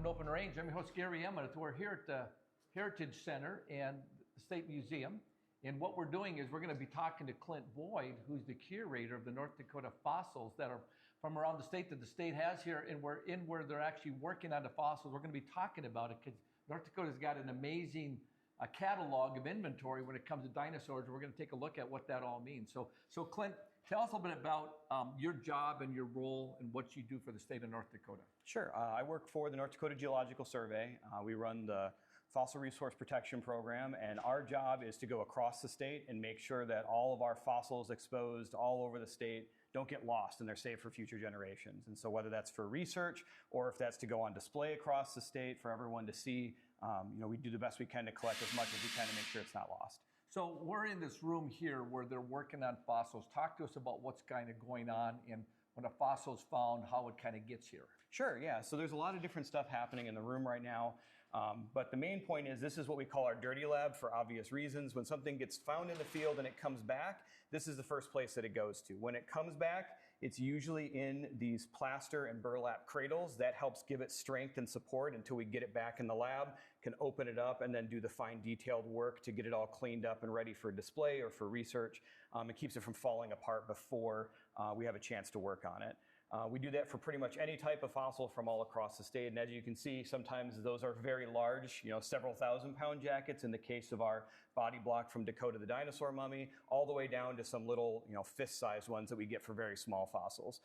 welcome to Open Range. I'm your host, Gary Emmett. We're here at the Heritage Center and the State Museum. And what we're doing is we're going to be talking to Clint Boyd, who's the curator of the North Dakota fossils that are from around the state that the state has here. And we're in where they're actually working on the fossils. We're going to be talking about it because North Dakota's got an amazing catalog of inventory when it comes to dinosaurs. We're going to take a look at what that all means. So Clint, tell us a little bit about your job and your role and what you do for the state of North Dakota. Sure. I work for the North Dakota Geological Survey. We run the Fossil Resource Protection Program, and our job is to go across the state and make sure that all of our fossils exposed all over the state don't get lost and they're safe for future generations. And so whether that's for research or if that's to go on display across the state for everyone to see, we do the best we can to collect as much as we can to make sure it's not lost. So we're in this room here where they're working on fossils. Talk to us about what's kind of going on and when a fossil is found, how it kind of gets here. Sure, yeah. So there's a lot of different stuff happening in the room right now. But the main point is this is what we call our dirty lab for obvious reasons. When something gets found in the field and it comes back, this is the first place that it goes to. When it comes back, it's usually in these plaster and burlap cradles. That helps give it strength and support until we get it back in the lab, can open it up and then do the fine detailed work to get it all cleaned up and ready for display or for research. It keeps it from falling apart before we have a chance to work on it. We do that for pretty much any type of fossil from all across the state. And as you can see, sometimes those are very large, several thousand-pound jackets in the case of our body block from Dakota the dinosaur mummy, all the way down to some little, fist-sized ones that we get for very small fossils.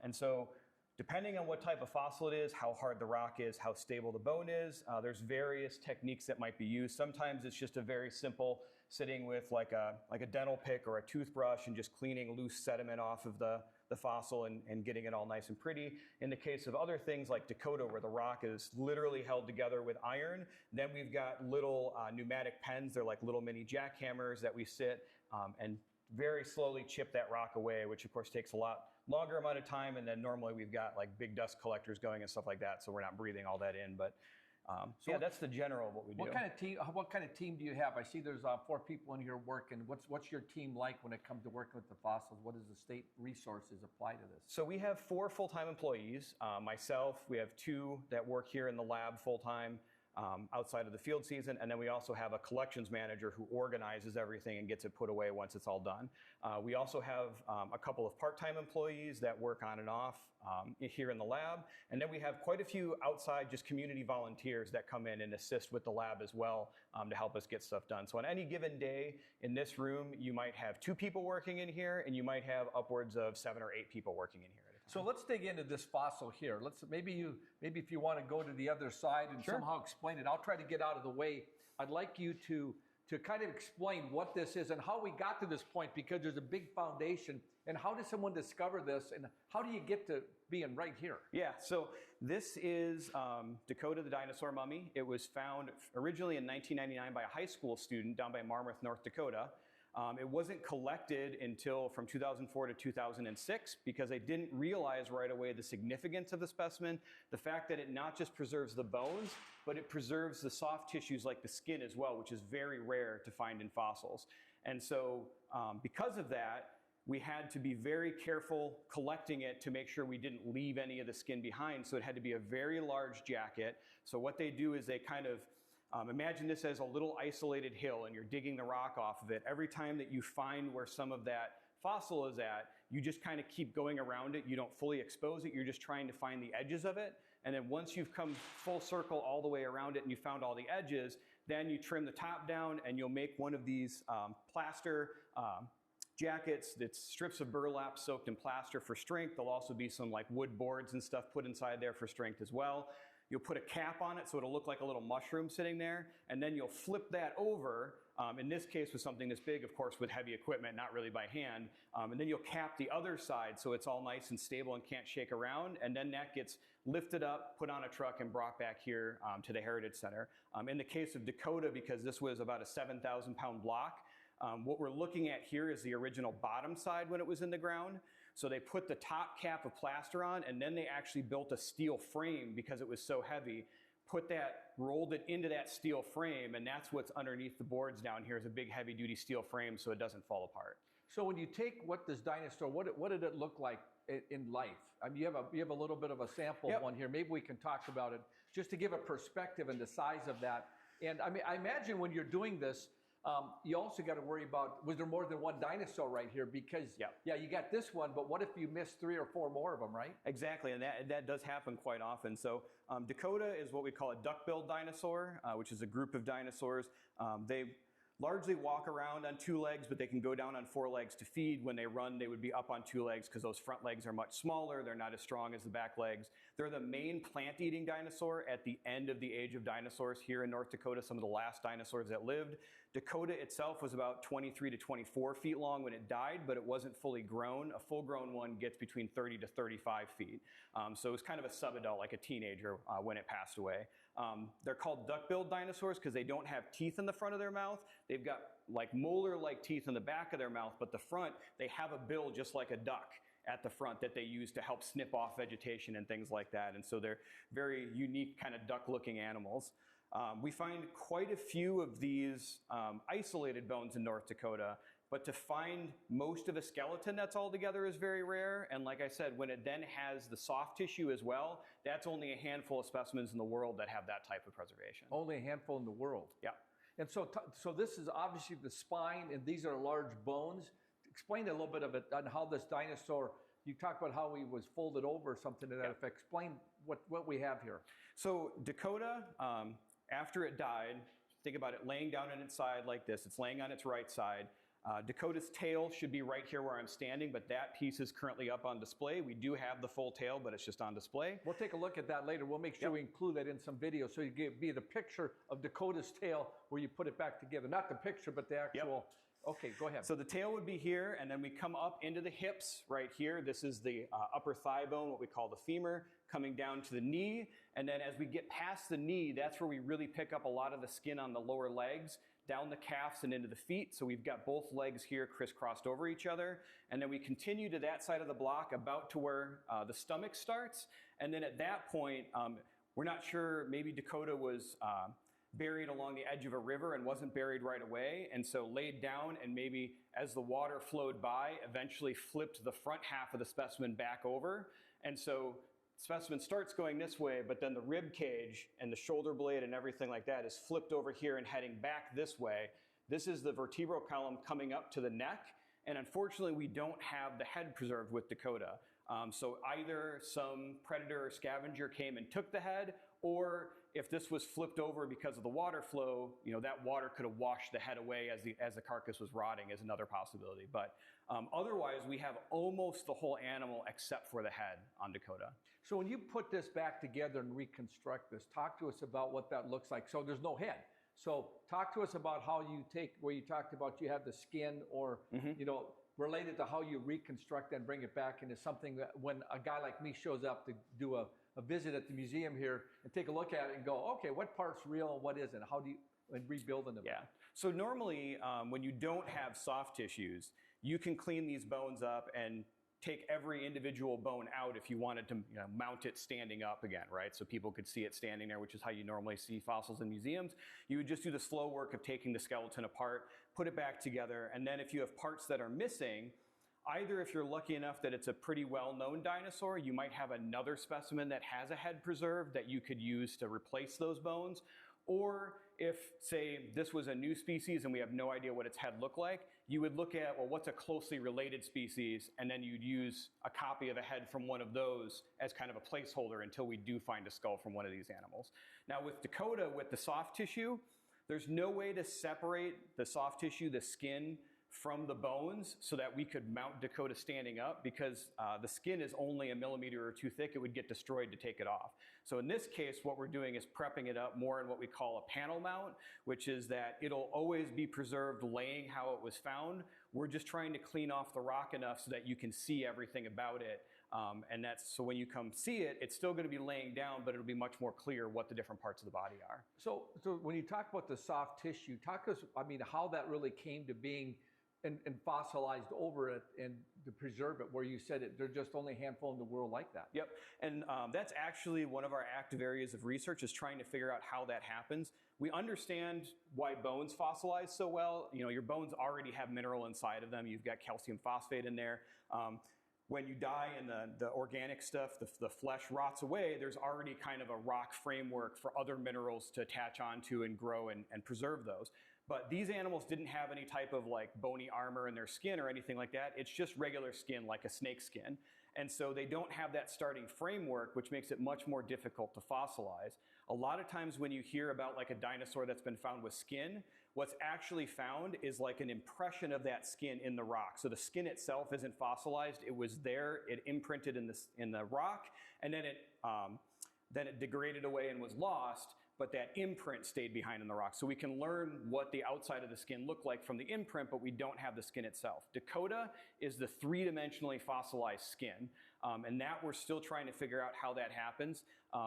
And so depending on what type of fossil it is, how hard the rock is, how stable the bone is, there's various techniques that might be used. Sometimes it's just a very simple sitting with like a dental pick or a toothbrush and just cleaning loose sediment off of the fossil and getting it all nice and pretty. In the case of other things like Dakota, where the rock is literally held together with iron, then we've got little pneumatic pens. They're like little mini jackhammers that we sit and very slowly chip that rock away, which of course takes a lot longer amount of time. And then normally we've got like big dust collectors going and stuff like that, so we're not breathing all that in. But that's the general of what we do. What kind of team do you have? I see there's 4 people in here working. What's your team like when it comes to working with the fossils? What does the state resources apply to this? So we have 4 full-time employees. Myself, we have 2 that work here in the lab full-time. Outside of the field season, and then we also have a collections manager who organizes everything and gets it put away once it's all done. We also have a couple of part-time employees that work on and off here in the lab, and then we have quite a few outside just community volunteers that come in and assist with the lab as well to help us get stuff done. So on any given day in this room, you might have 2 people working in here, and you might have upwards of 7 or 8 people working in here at a time. So let's dig into this fossil here. Maybe if you want to go to the other side and somehow explain it. I'll try to get out of the way. I'd like you to kind of explain what this is and how we got to this point, because there's a big foundation. And how does someone discover this, and how do you get to being right here? Yeah, so this is Dakota the dinosaur mummy. It was found originally in 1999 by a high school student down by Marmarth, North Dakota. It wasn't collected until from 2004 to 2006 because they didn't realize right away the significance of the specimen, the fact that it not just preserves the bones, but it preserves the soft tissues like the skin as well, which is very rare to find in fossils. And so because of that, we had to be very careful collecting it to make sure we didn't leave any of the skin behind. So it had to be a very large jacket. So what they do is they kind of imagine this as a little isolated hill and you're digging the rock off of it. Every time that you find where some of that fossil is at, you just kind of keep going around it. You don't fully expose it. You're just trying to find the edges of it. And then once you've come full circle all the way around it and you found all the edges, then you trim the top down and you'll make one of these plaster jackets that's strips of burlap soaked in plaster for strength. There'll also be some like wood boards and stuff put inside there for strength as well. You'll put a cap on it so it'll look like a little mushroom sitting there, and then you'll flip that over, in this case with something this big, of course with heavy equipment, not really by hand, and then you'll cap the other side so it's all nice and stable and can't shake around, and then that gets lifted up, put on a truck, and brought back here to the Heritage Center. In the case of Dakota, because this was about a 7,000-pound block, what we're looking at here is the original bottom side when it was in the ground. So they put the top cap of plaster on, and then they actually built a steel frame because it was so heavy, rolled it into that steel frame, and that's what's underneath the boards down here is a big heavy duty steel frame so it doesn't fall apart. So when you take what this dinosaur, what did it look like in life? I mean, you have a little bit of a sample one here. Maybe we can talk about it just to give a perspective and the size of that. And I mean, I imagine when you're doing this, you also got to worry about, was there more than one dinosaur right here? Because you got this one, but what if you missed 3 or 4 more of them, right? Exactly, and that does happen quite often. So Dakota is what we call a duck-billed dinosaur, which is a group of dinosaurs. They largely walk around on 2 legs, but they can go down on 4 legs to feed. When they run, they would be up on 2 legs because those front legs are much smaller. They're not as strong as the back legs. They're the main plant-eating dinosaur at the end of the age of dinosaurs here in North Dakota, some of the last dinosaurs that lived. Dakota itself was about 23 to 24 feet long when it died, but it wasn't fully grown. A full-grown one gets between 30 to 35 feet. So it was kind of a subadult, like a teenager, when it passed away. They're called duck-billed dinosaurs because they don't have teeth in the front of their mouth. They've got like molar-like teeth in the back of their mouth, but the front, they have a bill just like a duck at the front that they use to help snip off vegetation and things like that. And so they're very unique kind of duck-looking animals. We find quite a few of these isolated bones in North Dakota, but to find most of a skeleton that's all together is very rare. And like I said, when it then has the soft tissue as well, that's only a handful of specimens in the world that have that type of preservation. Only a handful in the world. Yeah. And so this is obviously the spine, and these are large bones. Explain a little bit of it on how this dinosaur, you talked about how he was folded over or something to that effect. Explain what we have here. So Dakota, after it died, think about it laying down on its side like this. It's laying on its right side. Dakota's tail should be right here where I'm standing, but that piece is currently up on display. We do have the full tail, but it's just on display. We'll take a look at that later. We'll make sure we include that in some video so you get the picture of Dakota's tail where you put it back together. Not the picture, but the actual. Okay, go ahead. So the tail would be here, and then we come up into the hips right here. This is the upper thigh bone, what we call the femur, coming down to the knee. And then as we get past the knee, that's where we really pick up a lot of the skin on the lower legs, down the calves and into the feet. So we've got both legs here crisscrossed over each other. And then we continue to that side of the block about to where the stomach starts. And then at that point, we're not sure, maybe Dakota was buried along the edge of a river and wasn't buried right away, and so laid down, and maybe as the water flowed by, eventually flipped the front half of the specimen back over. And so the specimen starts going this way, but then the rib cage and the shoulder blade and everything like that is flipped over here and heading back this way. This is the vertebral column coming up to the neck, and unfortunately we don't have the head preserved with Dakota. So either some predator or scavenger came and took the head, or if this was flipped over because of the water flow, that water could have washed the head away as the carcass was rotting is another possibility. But otherwise, we have almost the whole animal except for the head on Dakota. So when you put this back together and reconstruct this, talk to us about what that looks like. So there's no head. So talk to us about how you take, where you talked about you have the skin or, related to how you reconstruct and bring it back into something that when a guy like me shows up to do a visit at the museum here and take a look at it and go, okay, what part's real and what isn't? How do you, and rebuilding them? Yeah. So normally when you don't have soft tissues, you can clean these bones up and take every individual bone out if you wanted to mount it standing up again, right? So people could see it standing there, which is how you normally see fossils in museums. You would just do the slow work of taking the skeleton apart, put it back together, and then if you have parts that are missing, either if you're lucky enough that it's a pretty well-known dinosaur, you might have another specimen that has a head preserved that you could use to replace those bones. Or if, say, this was a new species and we have no idea what its head looked like, you would look at, well, what's a closely related species? And then you'd use a copy of a head from one of those as kind of a placeholder until we do find a skull from one of these animals. Now with Dakota, with the soft tissue, there's no way to separate the soft tissue, the skin, from the bones so that we could mount Dakota standing up because the skin is only a millimeter or 2 thick. It would get destroyed to take it off. So in this case, what we're doing is prepping it up more in what we call a panel mount, which is that it'll always be preserved laying how it was found. We're just trying to clean off the rock enough so that you can see everything about it. And that's so when you come see it, it's still going to be laying down, but it'll be much more clear what the different parts of the body are. So when you talk about the soft tissue, talk to us, how that really came to being and fossilized over it. And to preserve it, where you said there's just only a handful in the world like that. Yep, and that's actually one of our active areas of research, is trying to figure out how that happens. We understand why bones fossilize so well. You know, your bones already have mineral inside of them. You've got calcium phosphate in there. When you die and the organic stuff, the flesh rots away, there's already kind of a rock framework for other minerals to attach onto and grow and preserve those. But these animals didn't have any type of like bony armor in their skin or anything like that. It's just regular skin, like a snake skin. And so they don't have that starting framework, which makes it much more difficult to fossilize. A lot of times when you hear about like a dinosaur that's been found with skin, what's actually found is like an impression of that skin in the rock. So the skin itself isn't fossilized. It was there, it imprinted in the rock, and then it degraded away and was lost, but that imprint stayed behind in the rock. So we can learn what the outside of the skin looked like from the imprint, but we don't have the skin itself. Dakota is the three-dimensionally fossilized skin, and that we're still trying to figure out how that happens.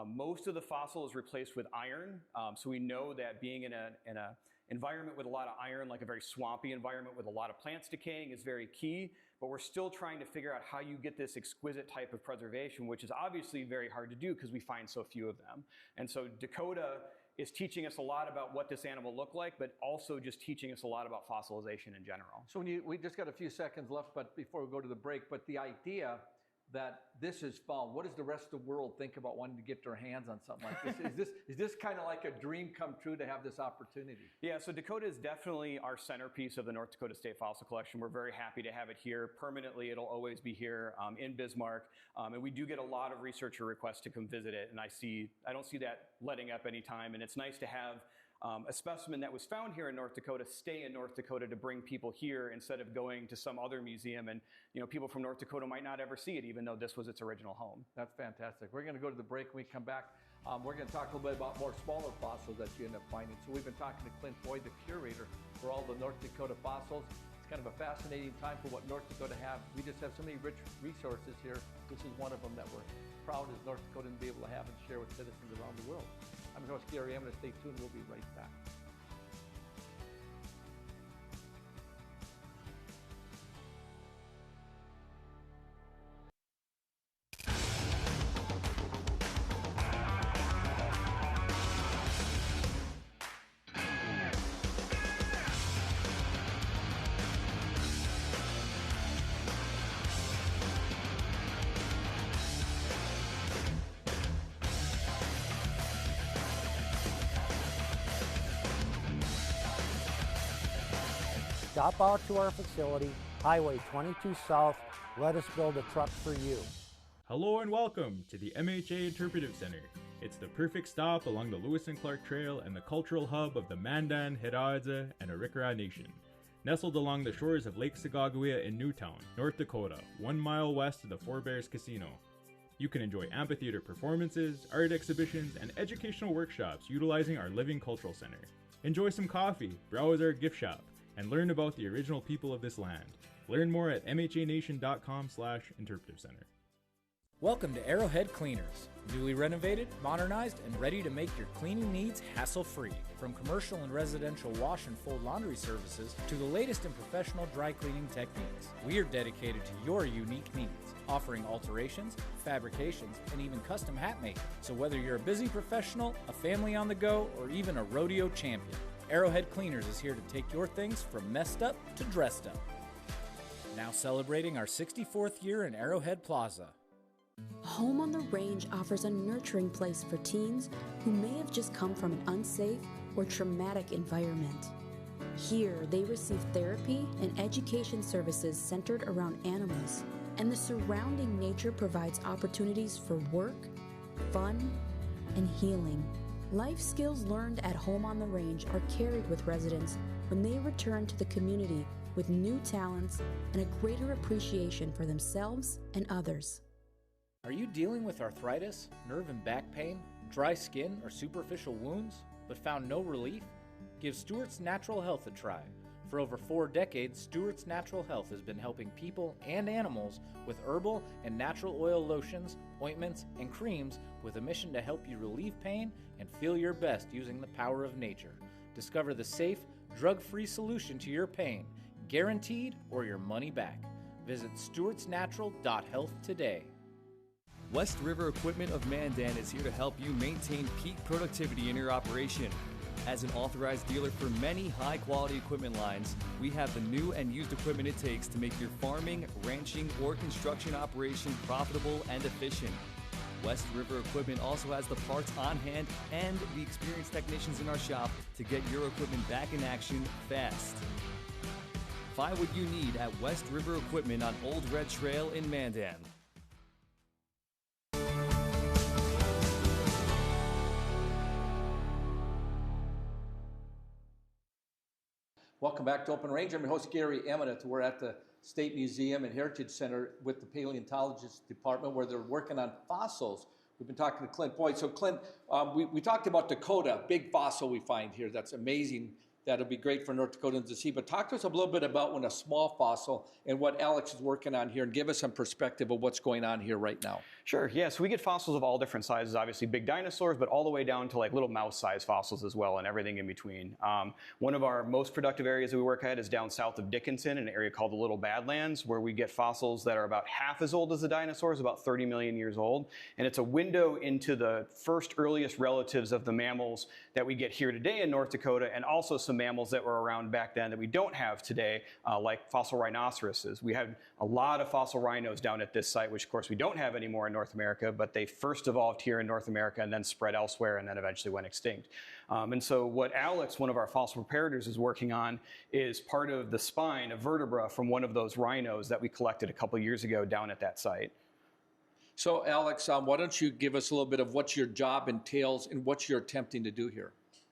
Most of the fossil is replaced with iron, so we know that being in a environment with a lot of iron, like a very swampy environment with a lot of plants decaying, is very key, but we're still trying to figure out how you get this exquisite type of preservation, which is obviously very hard to do because we find so few of them. And so Dakota is teaching us a lot about what this animal looked like, but also just teaching us a lot about fossilization in general. So we just got a few seconds left, but before we go to the break, but the idea that this is found, what does the rest of the world think about wanting to get their hands on something like this? Is this kind of like a dream come true to have this opportunity? Yeah, so Dakota is definitely our centerpiece of the North Dakota State Fossil Collection. We're very happy to have it here permanently. It'll always be here in Bismarck, and we do get a lot of researcher requests to come visit it, and I don't see that letting up anytime, and it's nice to have a specimen that was found here in North Dakota stay in North Dakota to bring people here instead of going to some other museum, and people from North Dakota might not ever see it, even though this was its original home. That's fantastic. We're going to go to the break. When we come back, we're going to talk a little bit about more smaller fossils that you end up finding. So we've been talking to Clint Boyd, the curator for all the North Dakota fossils. It's kind of a fascinating time for what North Dakota have. We just have so many rich resources here. This is one of them that we're proud as North Dakota to be able to have and share with citizens around the world. I'm your host, Gary. I'm going to stay tuned. We'll be right back. Stop out to our facility, Highway 22 South. Let us build a truck for you. Hello and welcome to the MHA Interpretive Center. It's the perfect stop along the Lewis and Clark Trail and the cultural hub of the Mandan, Hidatsa, and Arikara Nation. Nestled along the shores of Lake Sagaguia in Newtown, North Dakota, 1 mile west of the Four Bears Casino. You can enjoy amphitheater performances, art exhibitions, and educational workshops utilizing our living cultural center. Enjoy some coffee, browse our gift shop, and learn about the original people of this land. Learn more at mhanation.com/interpretive center. Welcome to Arrowhead Cleaners. Newly renovated, modernized, and ready to make your cleaning needs hassle-free. From commercial and residential wash and fold laundry services to the latest in professional dry cleaning techniques, we are dedicated to your unique needs, offering alterations, fabrications, and even custom hat making. So whether you're a busy professional, a family on the go, or even a rodeo champion, Arrowhead Cleaners is here to take your things from messed up to dressed up. Now celebrating our 64th year in Arrowhead Plaza. Home on the Range offers a nurturing place for teens who may have just come from an unsafe or traumatic environment. Here, they receive therapy and education services centered around animals, and the surrounding nature provides opportunities for work, fun, and healing. Life skills learned at Home on the Range are carried with residents when they return to the community with new talents and a greater appreciation for themselves and others. Are you dealing with arthritis, nerve and back pain, dry skin, or superficial wounds, but found no relief? Give Stewart's Natural Health a try. For over 4 decades, Stewart's Natural Health has been helping people and animals with herbal and natural oil lotions, ointments, and creams with a mission to help you relieve pain and feel your best using the power of nature. Discover the safe, drug-free solution to your pain, guaranteed or your money back. Visit stewartsnatural.health today. West River Equipment of Mandan is here to help you maintain peak productivity in your operation. As an authorized dealer for many high-quality equipment lines, we have the new and used equipment it takes to make your farming, ranching, or construction operation profitable and efficient. West River Equipment also has the parts on hand and the experienced technicians in our shop to get your equipment back in action fast. Find what you need at West River Equipment on Old Red Trail in Mandan. Welcome back to Open Range. I'm your host, Gary Emmett. We're at the State Museum and Heritage Center with the Paleontologist Department where they're working on fossils. We've been talking to Clint Boyd. So Clint, we talked about Dakota, big fossil we find here. That's amazing. That'll be great for North Dakotans to see. But talk to us a little bit about when a small fossil and what Alex is working on here and give us some perspective of what's going on here right now. Sure, yeah, so we get fossils of all different sizes, obviously big dinosaurs, but all the way down to like little mouse-sized fossils as well and everything in between. One of our most productive areas that we work at is down south of Dickinson, an area called the Little Badlands, where we get fossils that are about half as old as the dinosaurs, about 30 million years old. And it's a window into the first earliest relatives of the mammals that we get here today in North Dakota, and also some mammals that were around back then that we don't have today, like fossil rhinoceroses. We had a lot of fossil rhinos down at this site, which of course we don't have anymore in North America, but they first evolved here in North America and then spread elsewhere and then eventually went extinct. And so what Alex, one of our fossil preparators, is working on is part of the spine, a vertebra from one of those rhinos that we collected a couple years ago down at that site. So Alex, why don't you give us a little bit of what your job entails and what you're attempting to do here?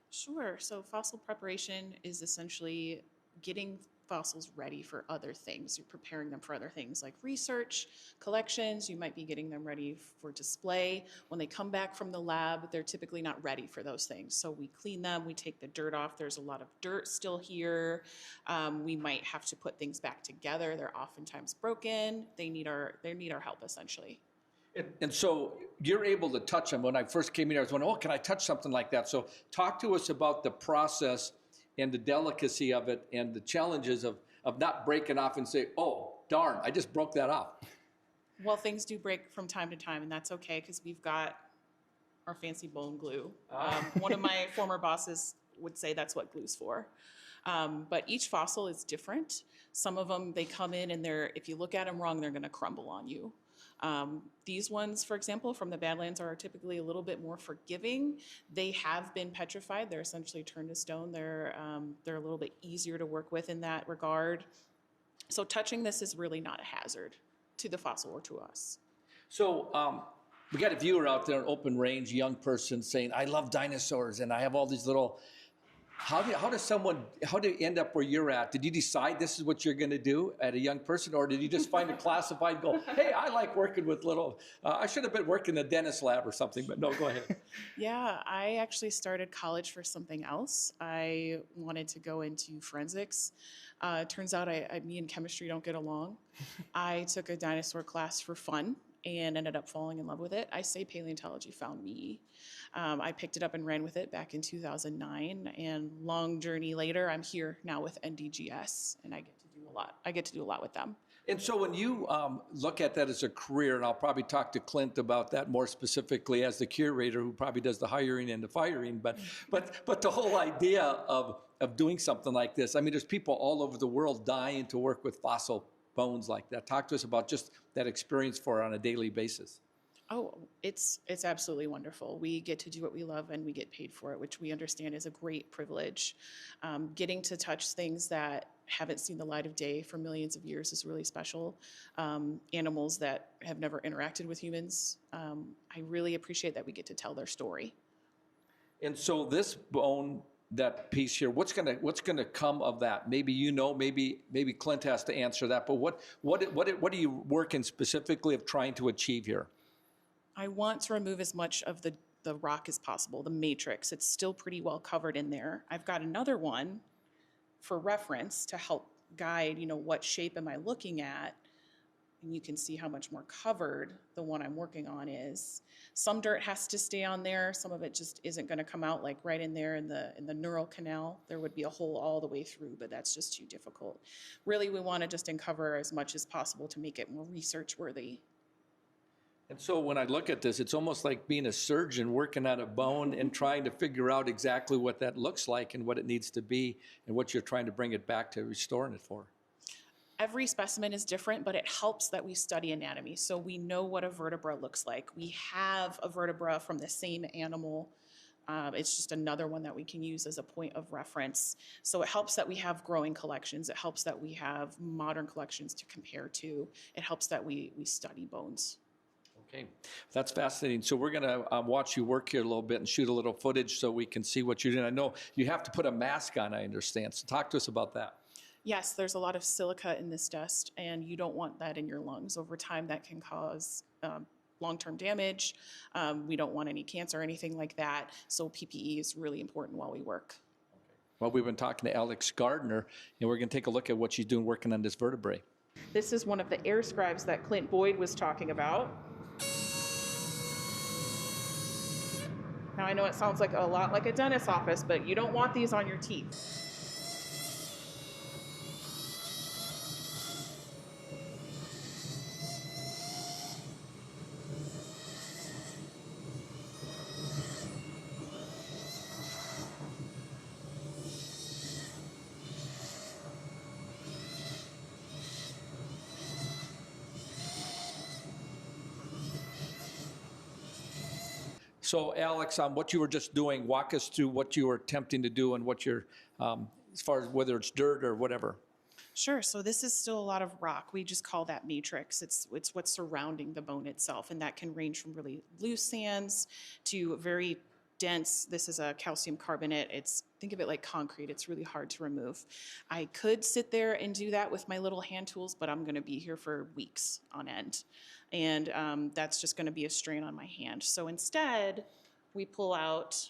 Sure. So fossil preparation is essentially getting fossils ready for other things. You're preparing them for other things like research, collections. You might be getting them ready for display. When they come back from the lab, they're typically not ready for those things. So we clean them, we take the dirt off. There's a lot of dirt still here. We might have to put things back together. They're oftentimes broken. They need our help essentially. And so you're able to touch them. When I first came in, I was wondering, oh, can I touch something like that? So talk to us about the process and the delicacy of it and the challenges of not breaking off and say, oh, darn, I just broke that off. Well, things do break from time to time, and that's okay because we've got our fancy bone glue. One of my former bosses would say that's what glue's for. But each fossil is different. Some of them, they come in and if you look at them wrong, they're going to crumble on you. These ones, for example, from the Badlands are typically a little bit more forgiving. They have been petrified. They're essentially turned to stone. They're a little bit easier to work with in that regard. So touching this is really not a hazard to the fossil or to us. So we got a viewer out there, an open range young person saying, I love dinosaurs and I have all these little... How do you end up where you're at? Did you decide this is what you're going to do at a young person, or did you just find a classified and go, hey, I like working with little, I should have been working in the dentist lab or something, but no, go ahead. Yeah, I actually started college for something else. I wanted to go into forensics. Turns out me and chemistry don't get along. I took a dinosaur class for fun and ended up falling in love with it. I say paleontology found me. I picked it up and ran with it back in 2009, and long journey later, I'm here now with NDGS, and I get to do a lot with them. And so when you look at that as a career, and I'll probably talk to Clint about that more specifically as the curator who probably does the hiring and the firing, but the whole idea of doing something like this, I mean, there's people all over the world dying to work with fossil bones like that. Talk to us about just that experience on a daily basis. Oh, it's absolutely wonderful. We get to do what we love and we get paid for it, which we understand is a great privilege. Getting to touch things that haven't seen the light of day for millions of years is really special. Animals that have never interacted with humans. I really appreciate that we get to tell their story. And so this bone, that piece here, what's gonna come of that? Maybe maybe Clint has to answer that. But what are you working specifically of trying to achieve here? I want to remove as much of the rock as possible, the matrix. It's still pretty well covered in there. I've got another one for reference to help guide, what shape am I looking at? and you can see how much more covered the one I'm working on is. Some dirt has to stay on there. Some of it just isn't going to come out, like right in there in the neural canal. There would be a hole all the way through, but that's just too difficult. Really, we want to just uncover as much as possible to make it more research worthy. And so when I look at this, it's almost like being a surgeon working on a bone and trying to figure out exactly what that looks like and what it needs to be and what you're trying to bring it back to restoring it for. Every specimen is different, but it helps that we study anatomy. So we know what a vertebra looks like. We have a vertebra from the same animal. It's just another one that we can use as a point of reference. So it helps that we have growing collections. It helps that we have modern collections to compare to. It helps that we study bones. Okay, that's fascinating. So we're going to watch you work here a little bit and shoot a little footage so we can see what you're doing. I know you have to put a mask on, I understand. So talk to us about that. Yes, there's a lot of silica in this dust, and you don't want that in your lungs. Over time, that can cause long-term damage. We don't want any cancer or anything like that. So PPE is really important while we work. Well, we've been talking to Alex Gardner, and we're going to take a look at what she's doing working on this vertebrae. This is one of the air scribes that Clint Boyd was talking about. Now, I know it sounds like a lot like a dentist's office, but you don't want these on your teeth. So Alex, what you were just doing, walk us through what you were attempting to do and what you're, as far as whether it's dirt or whatever. Sure. So this is still a lot of rock. We just call that matrix. It's what's surrounding the bone itself, and that can range from really loose sands to very dense. This is a calcium carbonate. Think of it like concrete. It's really hard to remove. I could sit there and do that with my little hand tools, but I'm going to be here for weeks on end. And that's just going to be a strain on my hand. So instead, we pull out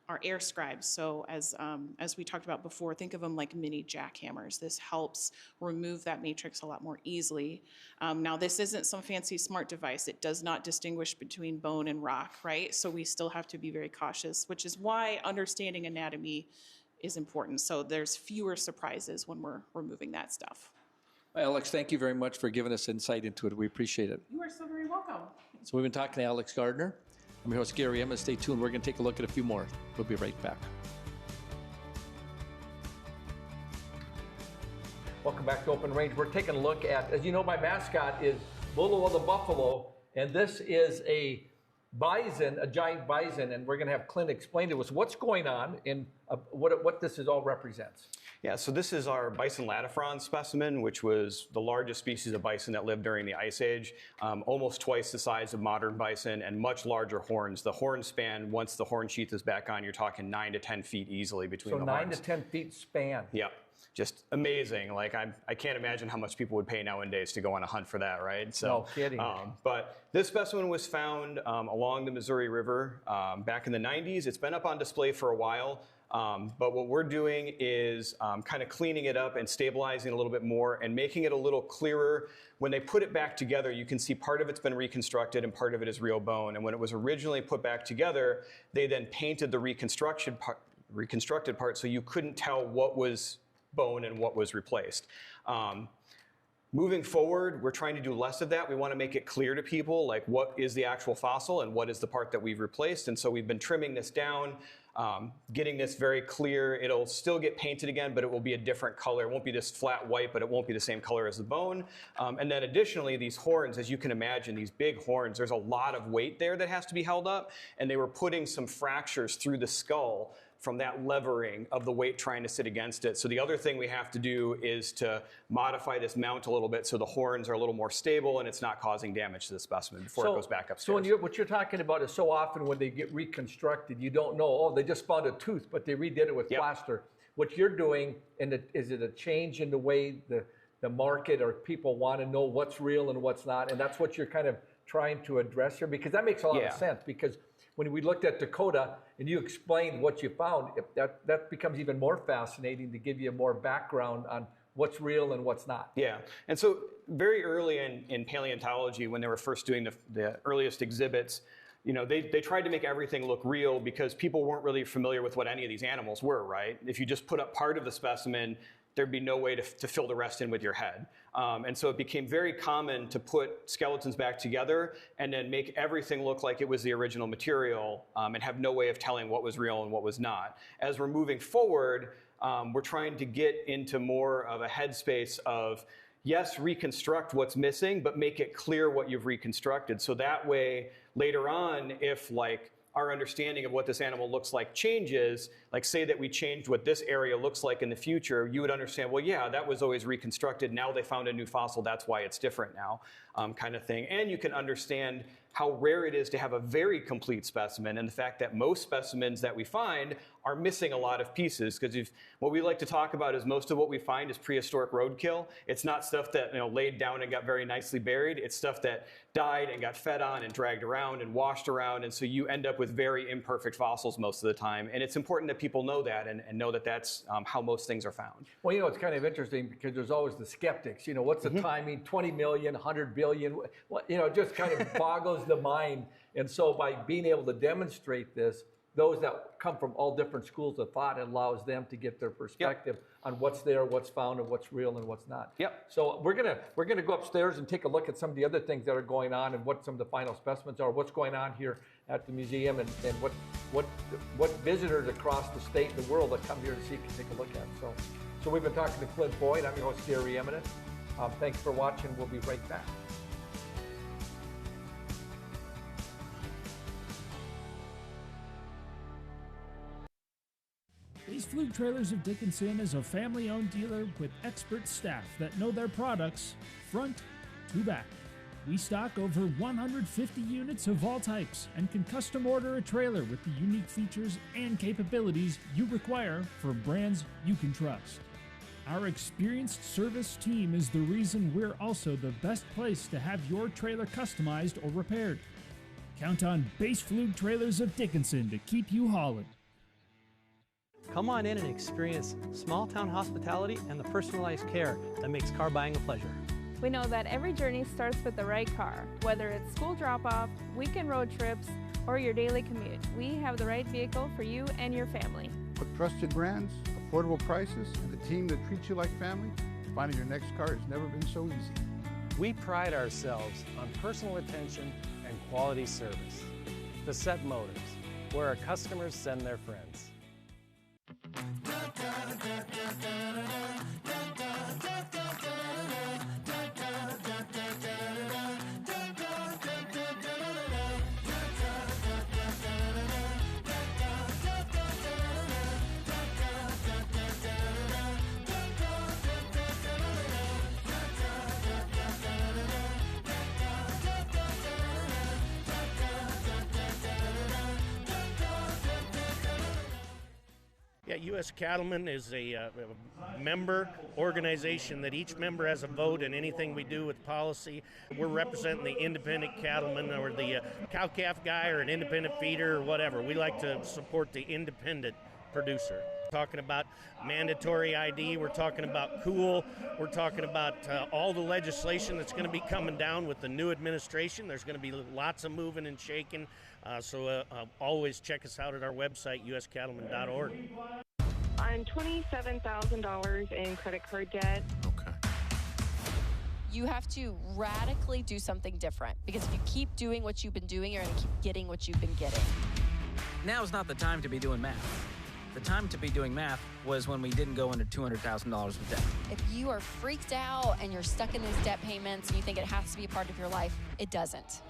our air scribes. So as we talked about before, think of them like mini jackhammers. This helps remove that matrix a lot more easily. Now, this isn't some fancy smart device. It does not distinguish between bone and rock, right? So we still have to be very cautious, which is why understanding anatomy is important. So there's fewer surprises when we're removing that stuff. Alex, thank you very much for giving us insight into it. We appreciate it. You are so very welcome. So we've been talking to Alex Gardner. I'm your host, Gary Emma. Stay tuned. We're going to take a look at a few more. We'll be right back. Welcome back to Open Range. We're taking a look at, as you know, my mascot is Bolo the Buffalo, and this is a bison, a giant bison, and we're going to have Clint explain to us what's going on and what this all represents. Yeah, so this is our bison latifrons specimen, which was the largest species of bison that lived during the Ice Age, almost twice the size of modern bison and much larger horns. The horn span, once the horn sheath is back on, you're talking 9 to 10 feet easily between the horns. So 9 to 10 feet span. Yeah, just amazing. Like I can't imagine how much people would pay nowadays to go on a hunt for that, right? So, no kidding. But this specimen was found along the Missouri River back in the 90s. It's been up on display for a while. But what we're doing is kind of cleaning it up and stabilizing it a little bit more and making it a little clearer. When they put it back together, you can see part of it's been reconstructed and part of it is real bone. And when it was originally put back together, they then painted the reconstructed part so you couldn't tell what was bone and what was replaced. Moving forward, we're trying to do less of that. We want to make it clear to people, like what is the actual fossil and what is the part that we've replaced. And so we've been trimming this down, getting this very clear. It'll still get painted again, but it will be a different color. It won't be this flat white, but it won't be the same color as the bone. And then additionally, these horns, as you can imagine, these big horns, there's a lot of weight there that has to be held up. And they were putting some fractures through the skull from that levering of the weight trying to sit against it. So the other thing we have to do is to modify this mount a little bit so the horns are a little more stable and it's not causing damage to the specimen before it goes back upstairs. So what you're talking about is so often when they get reconstructed, you don't know, oh, they just found a tooth, but they redid it with plaster. What you're doing, is it a change in the way the market or people want to know what's real and what's not? And that's what you're kind of trying to address here? Because that makes a lot of sense, because when we looked at Dakota and you explained what you found, that becomes even more fascinating to give you more background on what's real and what's not. Yeah, and so very early in paleontology, when they were first doing the earliest exhibits, you know, they tried to make everything look real because people weren't really familiar with what any of these animals were, right? If you just put up part of the specimen, there'd be no way to fill the rest in with your head. And so it became very common to put skeletons back together and then make everything look like it was the original material and have no way of telling what was real and what was not. As we're moving forward, we're trying to get into more of a headspace of, yes, reconstruct what's missing, but make it clear what you've reconstructed. So that way, later on, if like our understanding of what this animal looks like changes, like say that we changed what this area looks like in the future, you would understand, well, yeah, that was always reconstructed. Now they found a new fossil, that's why it's different now, kind of thing. And you can understand how rare it is to have a very complete specimen, and the fact that most specimens that we find are missing a lot of pieces. Because what we like to talk about is most of what we find is prehistoric roadkill. It's not stuff that, you know, laid down and got very nicely buried. It's stuff that died and got fed on and dragged around and washed around, and so you end up with very imperfect fossils most of the time. And it's important that people know that and know that that's how most things are found. Well, you know, it's kind of interesting because there's always the skeptics. You know, what's the timing? 20 million, 100 billion? What, you know, it just kind of boggles the mind. And so by being able to demonstrate this, those that come from all different schools of thought, it allows them to get their perspective on what's there, what's found, and what's real and what's not. Yep. So we're gonna go upstairs and take a look at some of the other things that are going on and what some of the final specimens are, what's going on here at the museum, and what visitors across the state and the world that come here to see can take a look at. So we've been talking to Clint Boyd. I'm your host, Gary Eminent. Thanks for watching. We'll be right back. Base Flug Trailers of Dickinson is a family-owned dealer with expert staff that know their products front to back. We stock over 150 units of all types and can custom order a trailer with the unique features and capabilities you require for brands you can trust. Our experienced service team is the reason we're also the best place to have your trailer customized or repaired. Count on Base Flug Trailers of Dickinson to keep you hauling. Come on in and experience small-town hospitality and the personalized care that makes car buying a pleasure. We know that every journey starts with the right car. Whether it's school drop-off, weekend road trips, or your daily commute, we have the right vehicle for you and your family. With trusted brands, affordable prices, and a team that treats you like family, finding your next car has never been so easy. We pride ourselves on personal attention and quality service. Bassett Motors, where our customers send their friends. Yeah, U.S. Cattlemen is a member organization that each member has a vote in anything we do with policy. We're representing the independent cattleman or the cow-calf guy or an independent feeder or whatever. We like to support the independent producer. We're talking about mandatory ID, we're talking about cool, we're talking about all the legislation that's going to be coming down with the new administration. There's going to be lots of moving and shaking. So always check us out at our website, uscattleman.org. I'm $27,000 in credit card debt. Okay. You have to radically do something different, because if you keep doing what you've been doing, you're going to keep getting what you've been getting. Now is not the time to be doing math. The time to be doing math was when we didn't go into $200,000 of debt. If you are freaked out and you're stuck in those debt payments and you think it has to be a part of your life, it doesn't.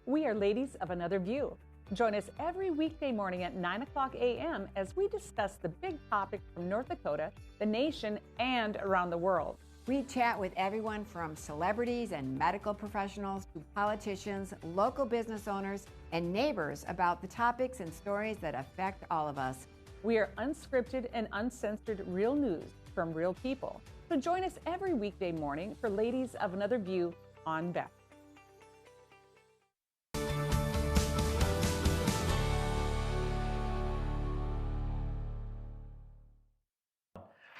We are Ladies of Another View. Join us every weekday morning at 9:00 a.m. as we discuss the big topics from North Dakota, the nation, and around the world. We chat with everyone from celebrities and medical professionals to politicians, local business owners, and neighbors about the topics and stories that affect all of us. We are unscripted and uncensored real news from real people. So join us every weekday morning for Ladies of Another View on Beck.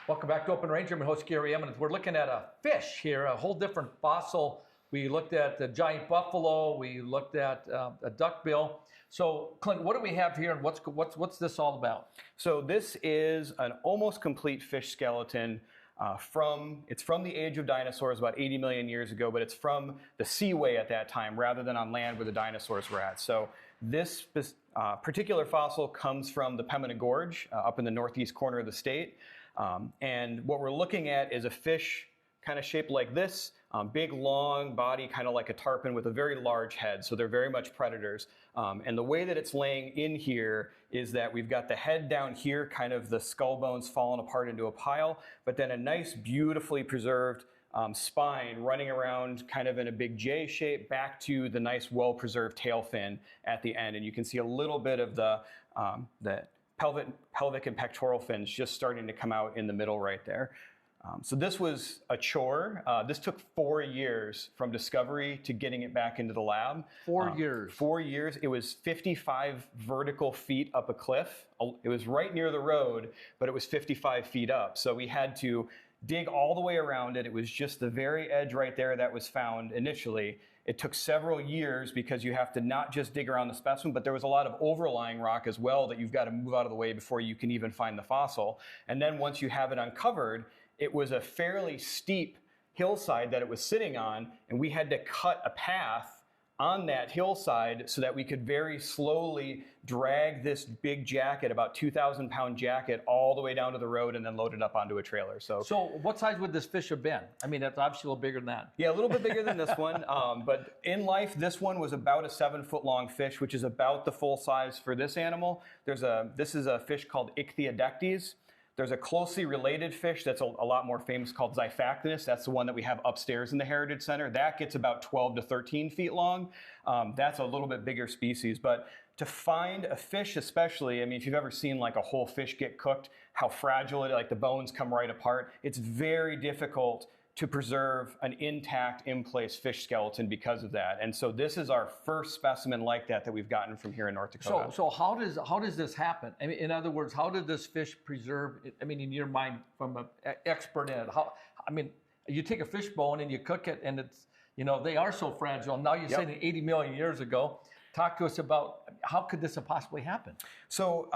Welcome back to Open Range. I'm your host, Gary Eminence. We're looking at a fish here, a whole different fossil. We looked at the giant buffalo. We looked at a duckbill. So, Clint, what do we have here, and what's this all about? So this is an almost complete fish skeleton. It's from the age of dinosaurs, about 80 million years ago, but it's from the seaway at that time rather than on land where the dinosaurs were at. So this particular fossil comes from the Pembina Gorge up in the northeast corner of the state. And what we're looking at is a fish kind of shaped like this, big, long body, kind of like a tarpon with a very large head. So they're very much predators. And the way that it's laying in here is that we've got the head down here, kind of the skull bones falling apart into a pile, but then a nice, beautifully preserved spine running around kind of in a big J shape back to the nice, well-preserved tail fin at the end. And you can see a little bit of the pelvic and pectoral fins just starting to come out in the middle right there. So this was a chore. This took 4 years from discovery to getting it back into the lab. 4 years. 4 years. It was 55 vertical feet up a cliff. It was right near the road, but it was 55 feet up. So we had to dig all the way around it. It was just the very edge right there that was found initially. It took several years because you have to not just dig around the specimen, but there was a lot of overlying rock as well that you've got to move out of the way before you can even find the fossil. And then once you have it uncovered, it was a fairly steep hillside that it was sitting on, and we had to cut a path on that hillside so that we could very slowly drag this big jacket, about 2,000-pound jacket, all the way down to the road and then load it up onto a trailer. So what size would this fish have been? I mean, it's obviously a little bigger than that. Yeah, a little bit bigger than this one. But in life, this one was about a 7-foot-long fish, which is about the full size for this animal. This is a fish called Ichthyodectes. There's a closely related fish that's a lot more famous called Xiphactinus. That's the one that we have upstairs in the Heritage Center. That gets about 12 to 13 feet long. That's a little bit bigger species. But to find a fish especially, I mean, if you've ever seen like a whole fish get cooked, how fragile it is, like the bones come right apart, it's very difficult to preserve an intact, in-place fish skeleton because of that. And so this is our first specimen like that we've gotten from here in North Dakota. So how does this happen? I mean, in other words, how did this fish preserve, I mean, in your mind, from an expert in it, you take a fish bone and you cook it and it's, they are so fragile. Now you're saying 80 million years ago. Talk to us about how could this have possibly happened? So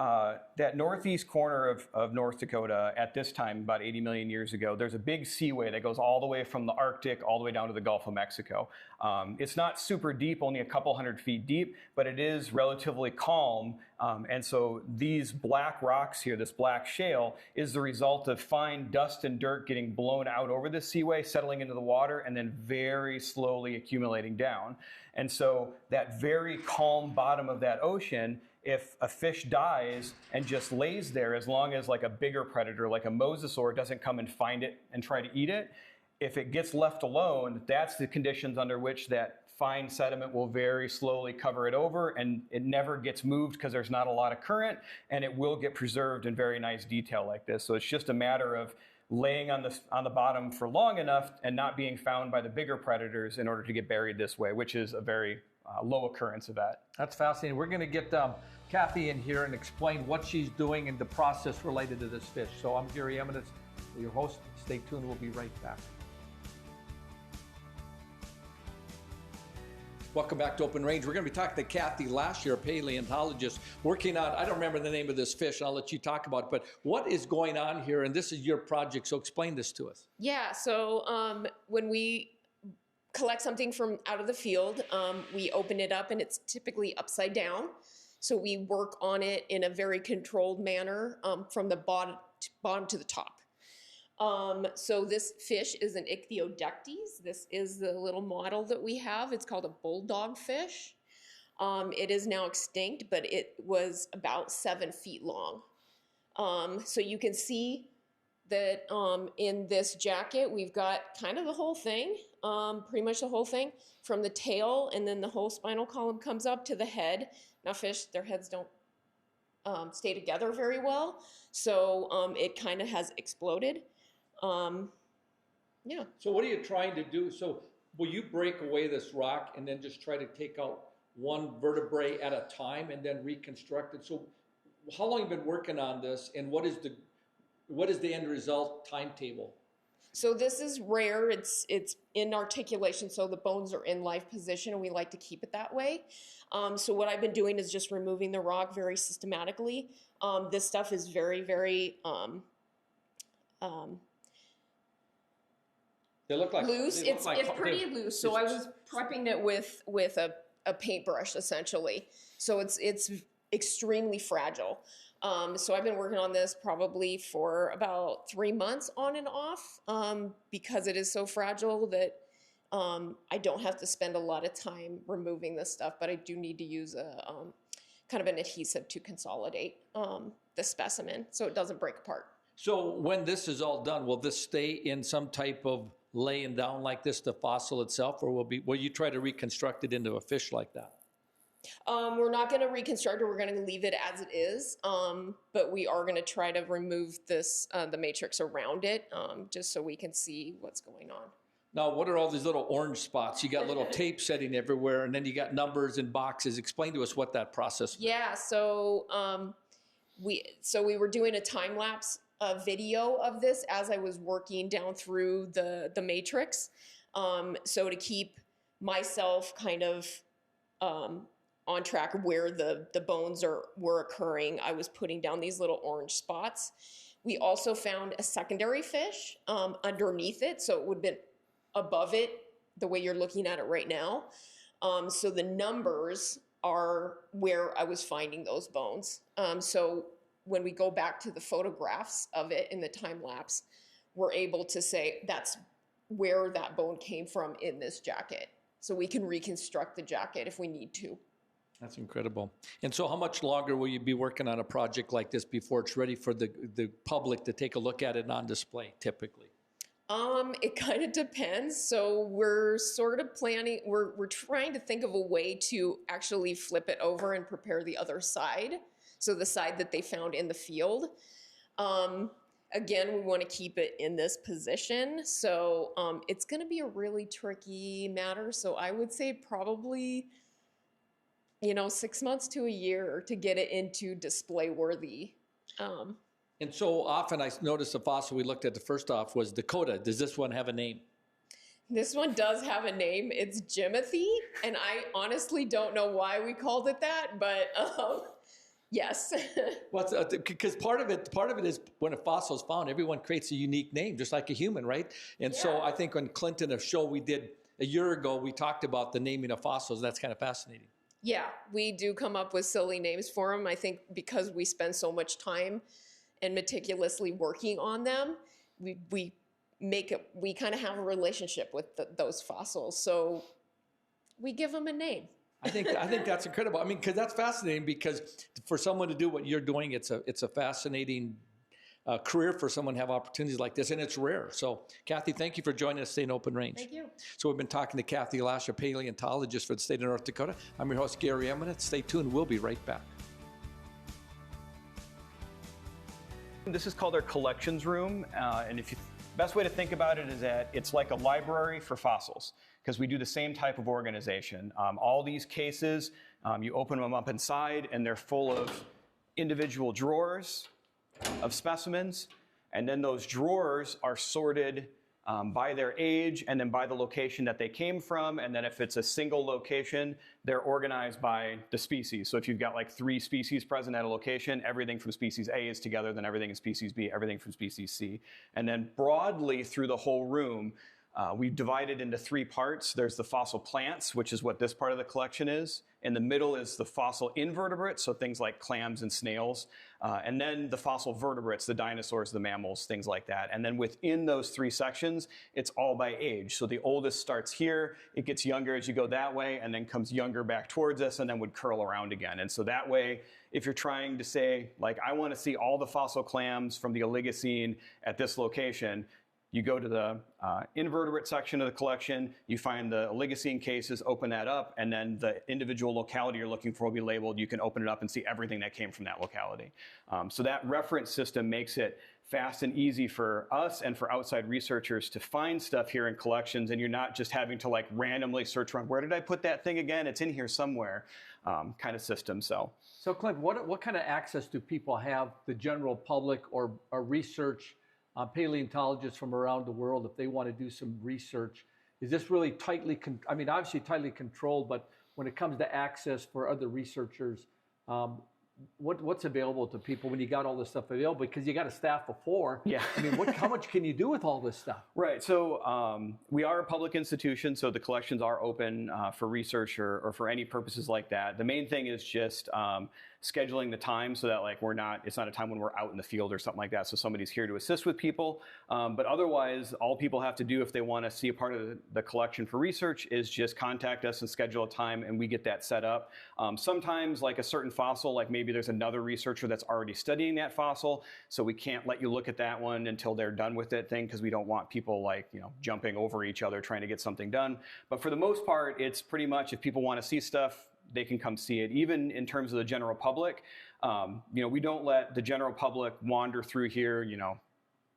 that northeast corner of North Dakota at this time, about 80 million years ago, there's a big seaway that goes all the way from the Arctic all the way down to the Gulf of Mexico. It's not super deep, only a couple hundred feet deep, but it is relatively calm. And so these black rocks here, this black shale, is the result of fine dust and dirt getting blown out over the seaway, settling into the water, and then very slowly accumulating down. And so that very calm bottom of that ocean, if a fish dies and just lays there, as long as like a bigger predator, like a mosasaur, doesn't come and find it and try to eat it, if it gets left alone, that's the conditions under which that fine sediment will very slowly cover it over, and it never gets moved because there's not a lot of current, and it will get preserved in very nice detail like this. So it's just a matter of laying on the bottom for long enough and not being found by the bigger predators in order to get buried this way, which is a very low occurrence of that. That's fascinating. We're going to get Kathy in here and explain what she's doing and the process related to this fish. So I'm Gary Eminence, your host. Stay tuned. We'll be right back. Welcome back to Open Range. We're going to be talking to Kathy Lasher, a paleontologist, working on, I don't remember the name of this fish, and I'll let you talk about it, but what is going on here? And this is your project, so explain this to us. Yeah, so when we collect something from out of the field, we open it up, and it's typically upside down. So we work on it in a very controlled manner from the bottom to the top. So this fish is an Ichthyodectes. This is the little model that we have. It's called a bulldog fish. It is now extinct, but it was about 7 feet long. So you can see that in this jacket, we've got kind of the whole thing, pretty much the whole thing, from the tail, and then the whole spinal column comes up to the head. Now fish, their heads don't stay together very well, so it kind of has exploded. Yeah. So what are you trying to do? So will you break away this rock and then just try to take out one vertebrae at a time and then reconstruct it? So how long have you been working on this, and what is What is the end result timetable? So this is rare. It's in articulation, so the bones are in live position, and we like to keep it that way. So what I've been doing is just removing the rock very systematically. This stuff is very, very they look like loose. It's pretty loose. So I was prepping it with a paintbrush essentially. So it's extremely fragile. So I've been working on this probably for about 3 months on and off because it is so fragile that I don't have to spend a lot of time removing this stuff, but I do need to use a kind of an adhesive to consolidate the specimen so it doesn't break apart. So when this is all done, will this stay in some type of laying down like this, the fossil itself, or will you try to reconstruct it into a fish like that? We're not going to reconstruct it. We're going to leave it as it is, but we are going to try to remove this the matrix around it just so we can see what's going on. Now, what are all these little orange spots? You got little tape setting everywhere, and then you got numbers and boxes. Explain to us what that process was. Yeah, so we were doing a time lapse video of this as I was working down through the matrix. So to keep myself kind of on track where the bones were occurring, I was putting down these little orange spots. We also found a secondary fish underneath it, so it would have been above it the way you're looking at it right now. So the numbers are where I was finding those bones. So when we go back to the photographs of it in the time lapse, we're able to say that's where that bone came from in this jacket. So we can reconstruct the jacket if we need to. That's incredible. And so how much longer will you be working on a project like this before it's ready for the public to take a look at it on display, typically? It kind of depends. So we're sort of planning, we're trying to think of a way to actually flip it over and prepare the other side. So the side that they found in the field. Again, we want to keep it in this position. So it's going to be a really tricky matter. So I would say probably, 6 months to a year to get it into display worthy. And so often I noticed the fossil we looked at the first off was Dakota. Does this one have a name? This one does have a name. It's Jimothy. And I honestly don't know why we called it that, but yes. Well, because part of it is when a fossil is found, everyone creates a unique name, just like a human, right? And so I think when Clint, in a show we did a year ago, we talked about the naming of fossils. That's kind of fascinating. Yeah, we do come up with silly names for them. I think because we spend so much time and meticulously working on them, we kind of have a relationship with those fossils. So we give them a name. I think that's incredible. I mean, because that's fascinating. Because for someone to do what you're doing, it's a fascinating career for someone to have opportunities like this, and it's rare. So, Kathy, thank you for joining us today in Open Range. Thank you. So we've been talking to Kathy Lasher, paleontologist for the state of North Dakota. I'm your host, Gary Eminent. Stay tuned. We'll be right back. This is called our collections room, and best way to think about it is that it's like a library for fossils, because we do the same type of organization. All these cases, you open them up inside, and they're full of individual drawers of specimens, and then those drawers are sorted by their age and then by the location that they came from, and then if it's a single location, they're organized by the species. So if you've got like 3 species present at a location, everything from species A is together, then everything in species B, everything from species C. And then broadly through the whole room, we've divided into 3 parts. There's the fossil plants, which is what this part of the collection is. In the middle is the fossil invertebrates, so things like clams and snails. And then the fossil vertebrates, the dinosaurs, the mammals, things like that. And then within those 3 sections, it's all by age. So the oldest starts here, it gets younger as you go that way, and then comes younger back towards us, and then would curl around again. And so that way, if you're trying to say, like, I want to see all the fossil clams from the Oligocene at this location, You go to the invertebrate section of the collection, you find the Oligocene cases, open that up, and then the individual locality you're looking for will be labeled. You can open it up and see everything that came from that locality. So that reference system makes it fast and easy for us and for outside researchers to find stuff here in collections, and you're not just having to like randomly search around, where did I put that thing again? It's in here somewhere, kind of system. So Clint, what kind of access do people have, the general public or research paleontologists from around the world, if they want to do some research? Is this really tightly, obviously tightly controlled, but when it comes to access for other researchers, what's available to people when you got all this stuff available? Because you got a staff of 4. Yeah. I mean, how much can you do with all this stuff? Right. So we are a public institution, so the collections are open for research or for any purposes like that. The main thing is just scheduling the time so that like it's not a time when we're out in the field or something like that. So somebody's here to assist with people. But otherwise, all people have to do if they want to see a part of the collection for research is just contact us and schedule a time, and we get that set up. Sometimes like a certain fossil, like maybe there's another researcher that's already studying that fossil, so we can't let you look at that one until they're done with that thing, because we don't want people like, jumping over each other trying to get something done. But for the most part, it's pretty much if people want to see stuff, they can come see it. Even in terms of the general public, we don't let the general public wander through here,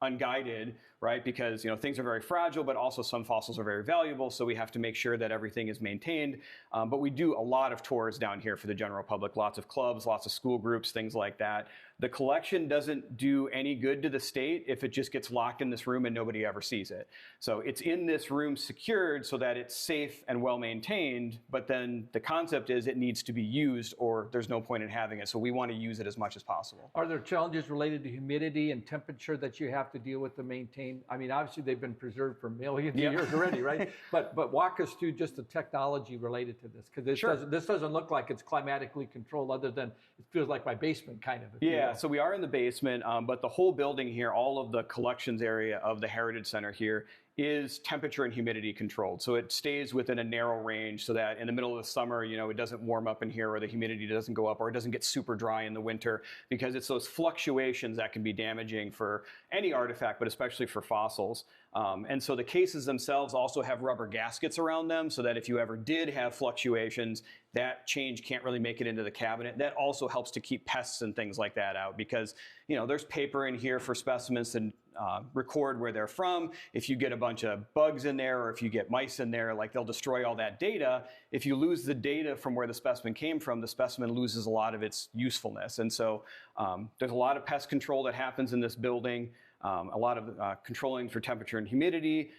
unguided, right? Because things are very fragile, but also some fossils are very valuable, so we have to make sure that everything is maintained. But we do a lot of tours down here for the general public, lots of clubs, lots of school groups, things like that. The collection doesn't do any good to the state if it just gets locked in this room and nobody ever sees it. So it's in this room secured so that it's safe and well maintained, but then the concept is it needs to be used or there's no point in having it. So we want to use it as much as possible. Are there challenges related to humidity and temperature that you have to deal with to maintain? I mean, obviously they've been preserved for millions of years already, right? But walk us through just the technology related to this, because this doesn't look like it's climatically controlled, other than it feels like my basement kind of. Yeah, so we are in the basement, but the whole building here, all of the collections area of the Heritage Center here is temperature and humidity controlled. So it stays within a narrow range so that in the middle of the summer, it doesn't warm up in here, or the humidity doesn't go up, or it doesn't get super dry in the winter, because it's those fluctuations that can be damaging for any artifact, but especially for fossils. And so the cases themselves also have rubber gaskets around them so that if you ever did have fluctuations, that change can't really make it into the cabinet. That also helps to keep pests and things like that out, because there's paper in here for specimens to record where they're from. If you get a bunch of bugs in there, or if you get mice in there, like they'll destroy all that data. If you lose the data from where the specimen came from, the specimen loses a lot of its usefulness. And so there's a lot of pest control that happens in this building. A lot of controlling for temperature and humidity.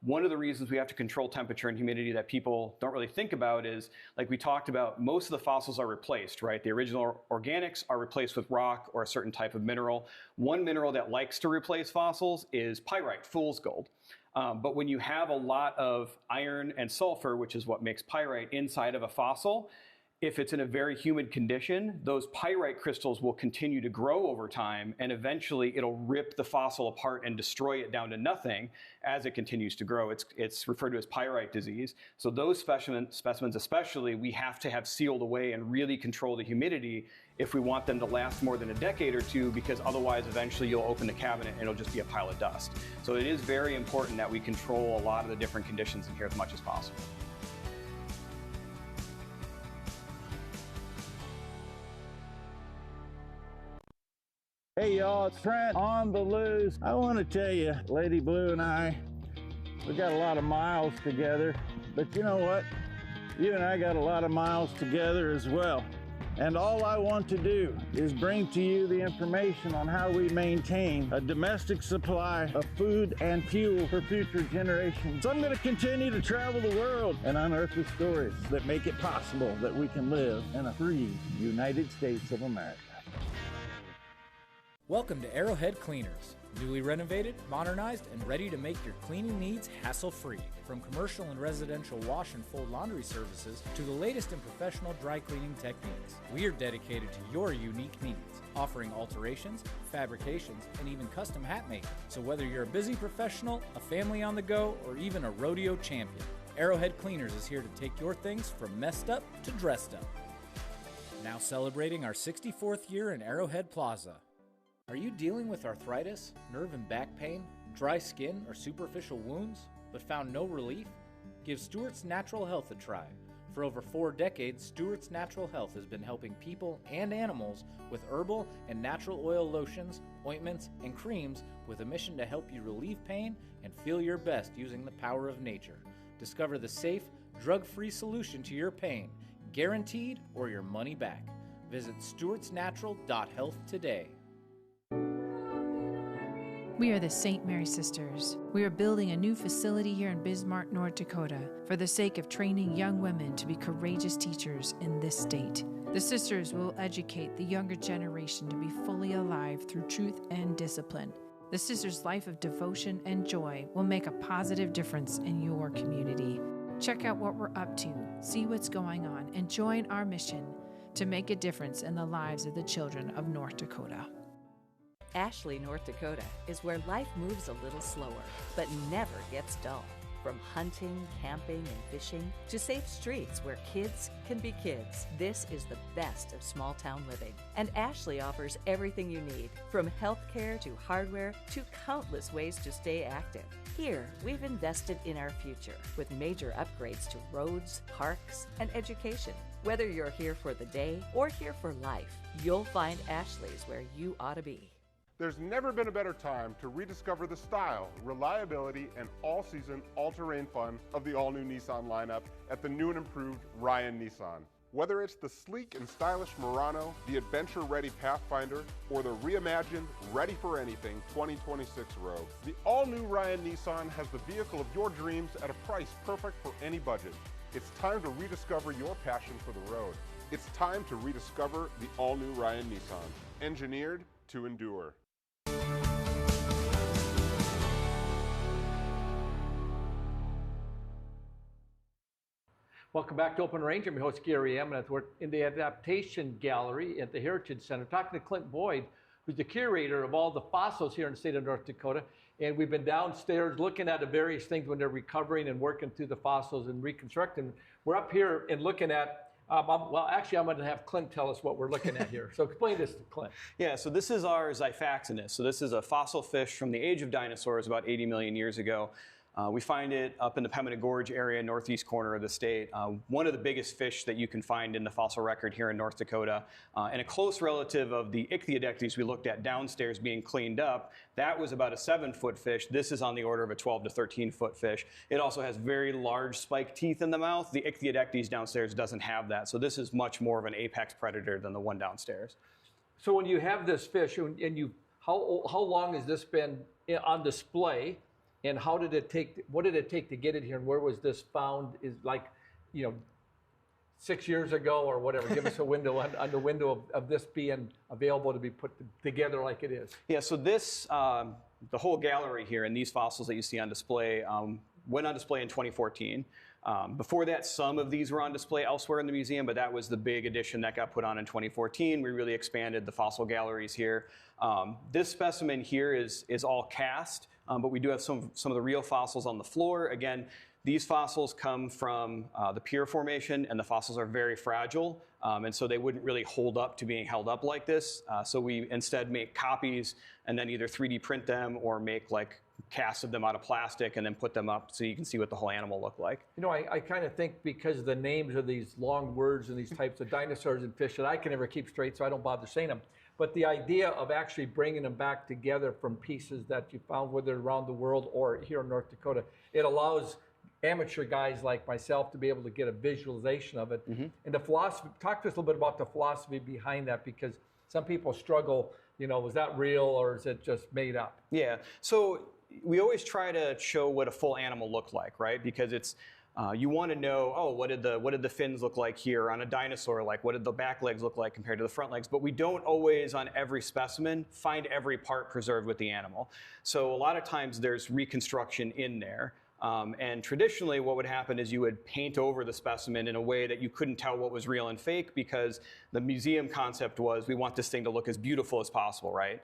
One of the reasons we have to control temperature and humidity that people don't really think about is, like we talked about, most of the fossils are replaced, right? The original organics are replaced with rock or a certain type of mineral. One mineral that likes to replace fossils is pyrite, fool's gold. But when you have a lot of iron and sulfur, which is what makes pyrite inside of a fossil, if it's in a very humid condition, those pyrite crystals will continue to grow over time, and eventually it'll rip the fossil apart and destroy it down to nothing as it continues to grow. It's referred to as pyrite disease. So those specimens especially, we have to have sealed away and really control the humidity if we want them to last more than a decade or two, because otherwise eventually you'll open the cabinet and it'll just be a pile of dust. So it is very important that we control a lot of the different conditions in here as much as possible. Hey y'all, it's Trent on the loose. I want to tell you, Lady Blue and I, we got a lot of miles together, but you know what? You and I got a lot of miles together as well. And all I want to do is bring to you the information on how we maintain a domestic supply of food and fuel for future generations. So I'm going to continue to travel the world and unearth the stories that make it possible that we can live in a free United States of America. Welcome to Arrowhead Cleaners. Newly renovated, modernized, and ready to make your cleaning needs hassle-free. From commercial and residential wash and fold laundry services to the latest in professional dry cleaning techniques, we are dedicated to your unique needs, offering alterations, fabrications, and even custom hat making. So whether you're a busy professional, a family on the go, or even a rodeo champion, Arrowhead Cleaners is here to take your things from messed up to dressed up. Now celebrating our 64th year in Arrowhead Plaza. Are you dealing with arthritis, nerve and back pain, Dry skin or superficial wounds, but found no relief? Give Stewart's Natural Health a try. For over 4 decades, Stewart's Natural Health has been helping people and animals with herbal and natural oil lotions, ointments, and creams with a mission to help you relieve pain and feel your best using the power of nature. Discover the safe, drug-free solution to your pain, guaranteed or your money back. Visit stewartsnatural.health today. We are the St. Mary Sisters. We are building a new facility here in Bismarck, North Dakota, for the sake of training young women to be courageous teachers in this state. The sisters will educate the younger generation to be fully alive through truth and discipline. The sisters' life of devotion and joy will make a positive difference in your community. Check out what we're up to, see what's going on, and join our mission to make a difference in the lives of the children of North Dakota. Ashley, North Dakota is where life moves a little slower, but never gets dull. From hunting, camping, and fishing to safe streets where kids can be kids, this is the best of small town living. And Ashley offers everything you need, from healthcare to hardware to countless ways to stay active. Here, we've invested in our future with major upgrades to roads, parks, and education. Whether you're here for the day or here for life, you'll find Ashley's where you ought to be. There's never been a better time to rediscover the style, reliability, and all-season, all-terrain fun of the all-new Nissan lineup at the new and improved Ryan Nissan. Whether it's the sleek and stylish Murano, the adventure-ready Pathfinder, or the reimagined, ready-for-anything 2026 Rogue, the all-new Ryan Nissan has the vehicle of your dreams at a price perfect for any budget. It's time to rediscover your passion for the road. It's time to rediscover the all-new Ryan Nissan, engineered to endure. Welcome back to Open Range. I'm your host, Gary M. And we're in the Adaptation Gallery at the Heritage Center talking to Clint Boyd, who's the curator of all the fossils here in the state of North Dakota. And we've been downstairs looking at the various things when they're recovering and working through the fossils and reconstructing. We're up here and looking at, well, actually, I'm going to have Clint tell us what we're looking at here. So explain this to Clint. Yeah, so this is our Xiphaxinus. So this is a fossil fish from the age of dinosaurs about 80 million years ago. We find it up in the Pembina Gorge area, northeast corner of the state. One of the biggest fish that you can find in the fossil record here in North Dakota. And a close relative of the Ichthyodectes we looked at downstairs being cleaned up, that was about a 7-foot fish. This is on the order of a 12 to 13-foot fish. It also has very large spiked teeth in the mouth. The Ichthyodectes downstairs doesn't have that. So this is much more of an apex predator than the one downstairs. So when you have this fish, and how long has this been on display? And how did it take? What did it take to get it here? And where was this found? Is like, 6 years ago or whatever. Give us a window on the window of this being available to be put together like it is. Yeah. So this, the whole gallery here and these fossils that you see on display went on display in 2014. Before that, some of these were on display elsewhere in the museum, but that was the big addition that got put on in 2014. We really expanded the fossil galleries here. This specimen here is all cast. But we do have some of the real fossils on the floor. Again, these fossils come from the Pier Formation, and the fossils are very fragile, and so they wouldn't really hold up to being held up like this. So we instead make copies and then either 3D print them or make like casts of them out of plastic and then put them up so you can see what the whole animal looked like. I kind of think because the names are these long words and these types of dinosaurs and fish that I can never keep straight, so I don't bother saying them. But the idea of actually bringing them back together from pieces that you found, whether around the world or here in North Dakota, it allows amateur guys like myself to be able to get a visualization of it. Mm-hmm. And the philosophy, talk to us a little bit about the philosophy behind that, because some people struggle, was that real or is it just made up? Yeah, so we always try to show what a full animal looked like, right? Because it's, you want to know, what did the fins look like here on a dinosaur? Like, what did the back legs look like compared to the front legs? But we don't always, on every specimen, find every part preserved with the animal. So a lot of times there's reconstruction in there. And traditionally what would happen is you would paint over the specimen in a way that you couldn't tell what was real and fake, because the museum concept was we want this thing to look as beautiful as possible, right?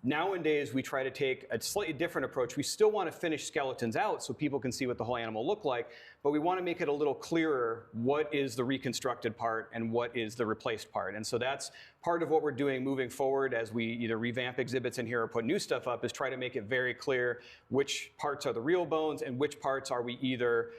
Nowadays we try to take a slightly different approach. We still want to finish skeletons out so people can see what the whole animal looked like, but we want to make it a little clearer what is the reconstructed part and what is the replaced part. And so that's part of what we're doing moving forward as we either revamp exhibits in here or put new stuff up is try to make it very clear which parts are the real bones and which parts are we either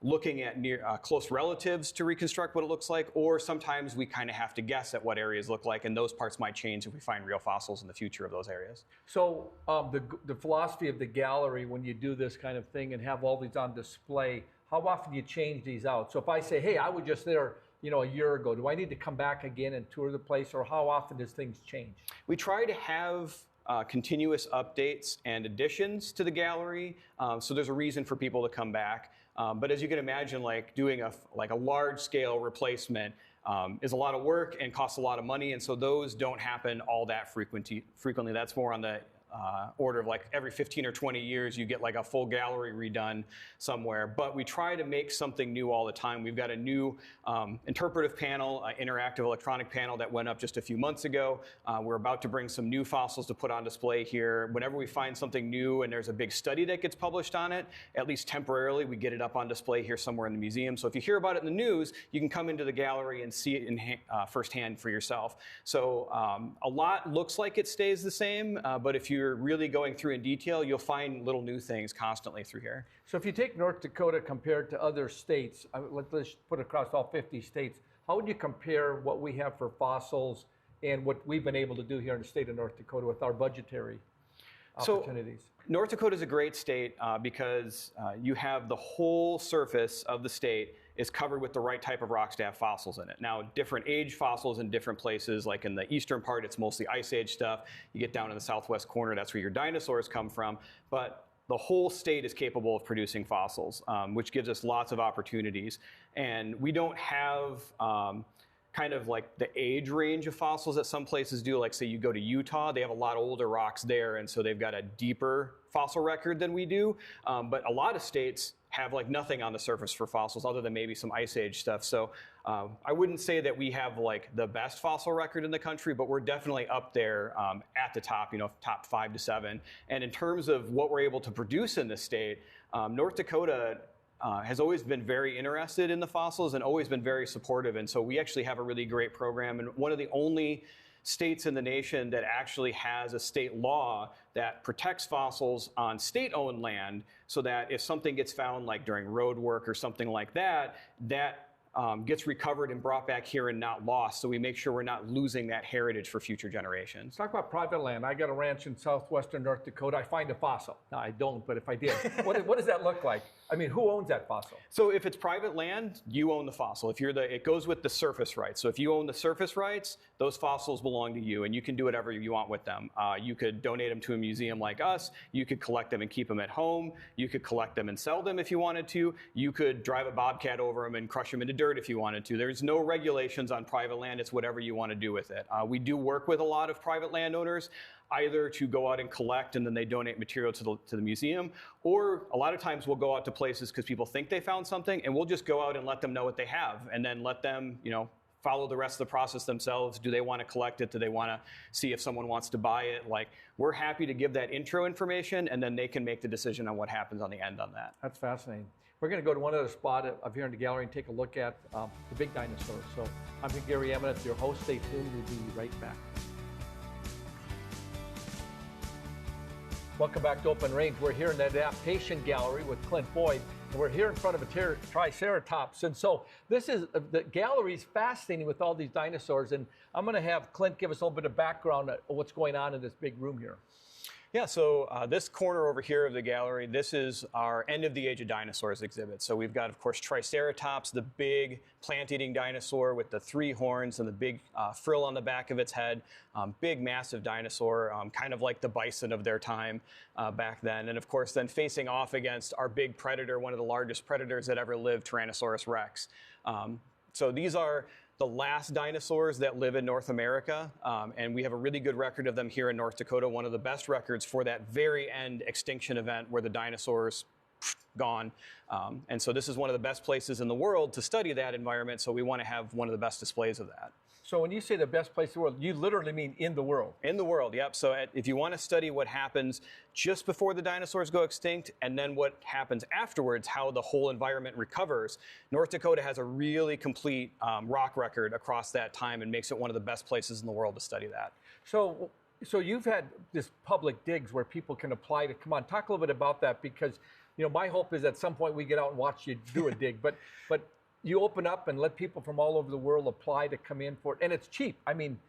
looking at near close relatives to reconstruct what it looks like, or sometimes we kind of have to guess at what areas look like, and those parts might change if we find real fossils in the future of those areas. So the philosophy of the gallery, when you do this kind of thing and have all these on display, how often do you change these out? So if I say, hey, I was just there, you know, a year ago, do I need to come back again and tour the place, or how often does things change? We try to have continuous updates and additions to the gallery, so there's a reason for people to come back. But as you can imagine, like doing a large-scale replacement is a lot of work and costs a lot of money, and so those don't happen all that frequently. That's more on the order of like every 15 or 20 years you get like a full gallery redone somewhere. But we try to make something new all the time. We've got a new interpretive panel, interactive electronic panel that went up just a few months ago. We're about to bring some new fossils to put on display here. Whenever we find something new and there's a big study that gets published on it, at least temporarily, we get it up on display here somewhere in the museum. So if you hear about it in the news, you can come into the gallery and see it in firsthand for yourself. So a lot looks like it stays the same, but if you're really going through in detail, you'll find little new things constantly through here. So if you take North Dakota compared to other states, let's put across all 50 states, how would you compare what we have for fossils and what we've been able to do here in the state of North Dakota with our budgetary opportunities? So, North Dakota is a great state because you have the whole surface of the state is covered with the right type of rock to have fossils in it. Now, different age fossils in different places, like in the eastern part, it's mostly Ice Age stuff. You get down in the southwest corner, that's where your dinosaurs come from. But the whole state is capable of producing fossils, which gives us lots of opportunities. And we don't have kind of like the age range of fossils that some places do. Like say you go to Utah, they have a lot older rocks there, and so they've got a deeper fossil record than we do. But a lot of states have like nothing on the surface for fossils other than maybe some Ice Age stuff. So I wouldn't say that we have like the best fossil record in the country, but we're definitely up there at the top, you know, top 5 to 7. And in terms of what we're able to produce in the state, North Dakota has always been very interested in the fossils and always been very supportive. And so we actually have a really great program, and one of the only states in the nation that actually has a state law that protects fossils on state-owned land, so that if something gets found like during road work or something like that, that gets recovered and brought back here and not lost. So we make sure we're not losing that heritage for future generations. Let's talk about private land. I got a ranch in southwestern North Dakota. I find a fossil. No, I don't, but if I did, what does that look like? I mean, who owns that fossil? So if it's private land, you own the fossil. If you're it goes with the surface rights. So if you own the surface rights, those fossils belong to you, and you can do whatever you want with them. You could donate them to a museum like us. You could collect them and keep them at home. You could collect them and sell them if you wanted to. You could drive a bobcat over them and crush them into dirt if you wanted to. There's no regulations on private land. It's whatever you want to do with it. We do work with a lot of private landowners, either to go out and collect and then they donate material to the museum, or a lot of times we'll go out to places because people think they found something, and we'll just go out and let them know what they have, and then let them, you know, follow the rest of the process themselves. Do they want to collect it? Do they want to see if someone wants to buy it? Like, we're happy to give that intro information, and then they can make the decision on what happens on the end on that. That's fascinating. We're going to go to one other spot up here in the gallery and take a look at the big dinosaurs. So I'm Gary Emmett, your host. Stay tuned. We'll be right back. Welcome back to Open Range. We're here in the Adaptation Gallery with Clint Boyd, and we're here in front of a Triceratops. And so this is, the gallery is fascinating with all these dinosaurs, and I'm going to have Clint give us a little bit of background on what's going on in this big room here. Yeah, so this corner over here of the gallery, this is our End of the Age of Dinosaurs exhibit. So we've got, of course, Triceratops, the big plant-eating dinosaur with the 3 horns and the big frill on the back of its head. Big, massive dinosaur, kind of like the bison of their time back then. And of course, then facing off against our big predator, one of the largest predators that ever lived, Tyrannosaurus rex. So these are the last dinosaurs that live in North America, and we have a really good record of them here in North Dakota, one of the best records for that very end extinction event where the dinosaurs gone. And so this is one of the best places in the world to study that environment, so we want to have one of the best displays of that. So when you say the best place in the world, you literally mean in the world? In the world, yep. So if you want to study what happens just before the dinosaurs go extinct and then what happens afterwards, how the whole environment recovers, North Dakota has a really complete rock record across that time and makes it one of the best places in the world to study that. So you've had this public digs where people can apply to come on. Talk a little bit about that, because my hope is at some point we get out and watch you do a dig, but you open up and let people from all over the world apply to come in for it, and it's cheap. I mean,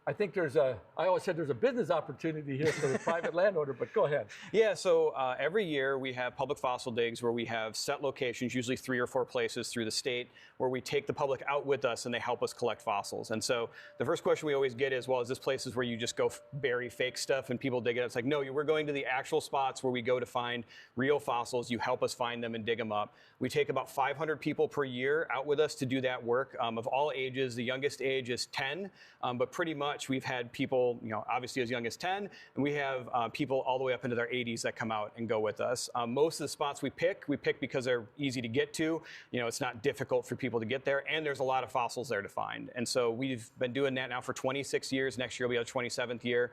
I think I always said there's a business opportunity here for the private landowner, but go ahead. Yeah, so every year we have public fossil digs where we have set locations, usually 3 or 4 places through the state, where we take the public out with us and they help us collect fossils. And so the first question we always get is, well, is this places where you just go bury fake stuff and people dig it up? It's like, no, we're going to the actual spots where we go to find real fossils. You help us find them and dig them up. We take about 500 people per year out with us to do that work, of all ages. The youngest age is 10, but pretty much we've had people, obviously as young as 10, and we have people all the way up into their 80s that come out and go with us. Most of the spots we pick because they're easy to get to. It's not difficult for people to get there, and there's a lot of fossils there to find. And so we've been doing that now for 26 years. Next year will be our 27th year.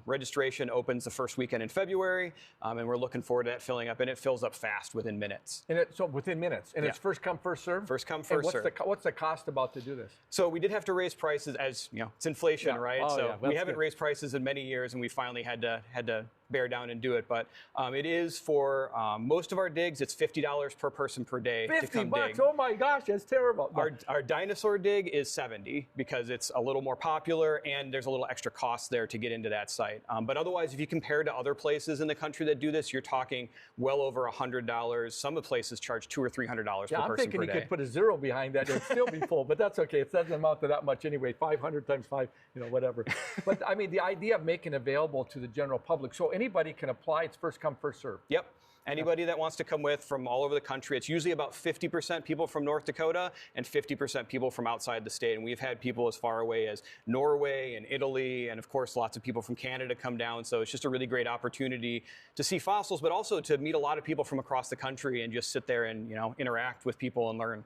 Registration opens the first weekend in February, and we're looking forward to that filling up, and it fills up fast within minutes. So within minutes, and it's first come, first serve? First come, first serve. What's the cost about to do this? So we did have to raise prices, as it's inflation, right? Oh, so yeah. we haven't raised prices in many years, and we finally had to bear down and do it. But it is for most of our digs, it's $50 per person per day to come $50? dig. Oh my gosh, that's terrible. Our dinosaur dig is $70 because it's a little more popular and there's a little extra cost there to get into that site. But otherwise, if you compare to other places in the country that do this, you're talking well over $100. Some of the places charge $200 or $300 per person per day. I'm thinking you could put a zero behind that and it'd still be full, but that's okay. It doesn't amount to that much anyway. 500 times 5, whatever. But I mean, the idea of making available to the general public, so anybody can apply. It's first come, first serve. Yep. Anybody that wants to come with from all over the country. It's usually about 50% people from North Dakota and 50% people from outside the state. And we've had people as far away as Norway and Italy, and of course lots of people from Canada come down. So it's just a really great opportunity to see fossils, but also to meet a lot of people from across the country and just sit there and interact with people and learn.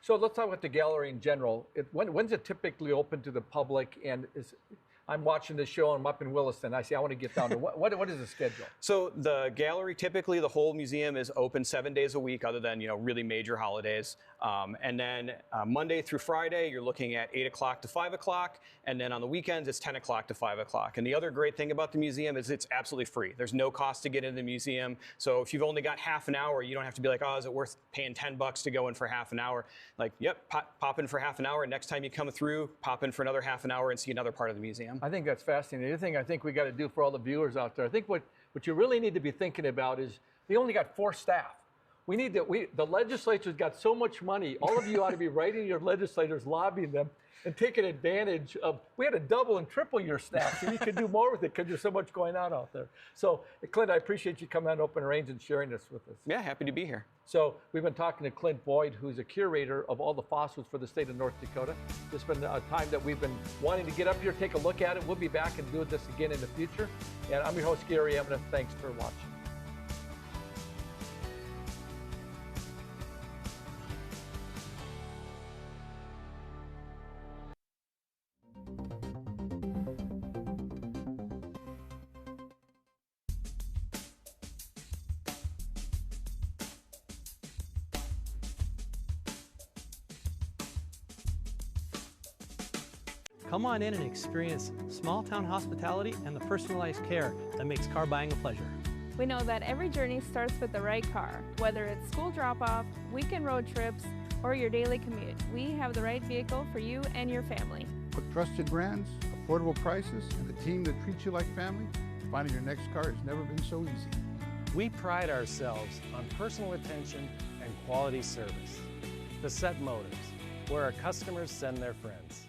So let's talk about the gallery in general. When's it typically open to the public? And I'm watching this show, I'm up in Williston. I say, I want to get down to what is the schedule? So the gallery, typically the whole museum is open 7 days a week other than, really major holidays. And then Monday through Friday, you're looking at 8 o'clock to 5 o'clock. And then on the weekends, it's 10 o'clock to 5 o'clock. And the other great thing about the museum is it's absolutely free. There's no cost to get into the museum. So if you've only got half an hour, you don't have to be like, oh, is it worth paying $10 to go in for half an hour? Like, yep, pop in for half an hour. Next time you come through, pop in for another half an hour and see another part of the museum. I think that's fascinating. The other thing I think we got to do for all the viewers out there, I think what you really need to be thinking about is they only got 4 staff. The legislature's got so much money. All of you ought to be writing your legislators, lobbying them, and taking advantage of, we had to double and triple your staff so you could do more with it because there's so much going on out there. So, Clint, I appreciate you coming on Open Range and sharing this with us. Yeah, happy to be here. So we've been talking to Clint Boyd, who's a curator of all the fossils for the state of North Dakota. It's been a time that we've been wanting to get up here, take a look at it. We'll be back and do this again in the future. And I'm your host, Gary Emina. Thanks for watching. Come on in and experience small town hospitality and the personalized care that makes car buying a pleasure. We know that every journey starts with the right car. Whether it's school drop-off, weekend road trips, or your daily commute, we have the right vehicle for you and your family. With trusted brands, affordable prices, and a team that treats you like family, finding your next car has never been so easy. We pride ourselves on personal attention and quality service. The Set Motors, where our customers send their friends.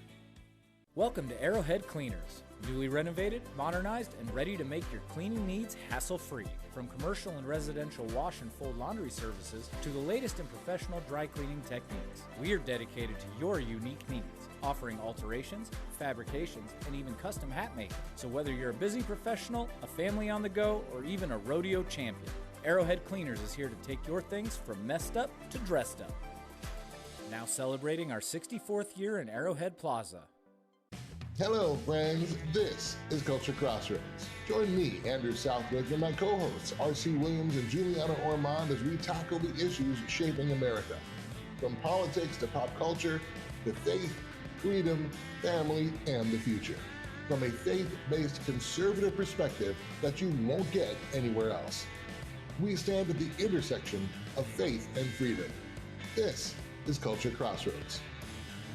Welcome to Arrowhead Cleaners. Newly renovated, modernized, and ready to make your cleaning needs hassle-free. From commercial and residential wash and fold laundry services to the latest in professional dry cleaning techniques, we are dedicated to your unique needs, offering alterations, fabrications, and even custom hat making. So whether you're a busy professional, a family on the go, or even a rodeo champion, Arrowhead Cleaners is here to take your things from messed up to dressed up. Now celebrating our 64th year in Arrowhead Plaza. Hello, friends. This is Culture Crossroads. Join me, Andrew Southwick, and my co-hosts, R.C. Williams and Juliana Ormond, as we tackle the issues shaping America. From politics to pop culture, to faith, freedom, family, and the future. From a faith-based conservative perspective that you won't get anywhere else. We stand at the intersection of faith and freedom. This is Culture Crossroads.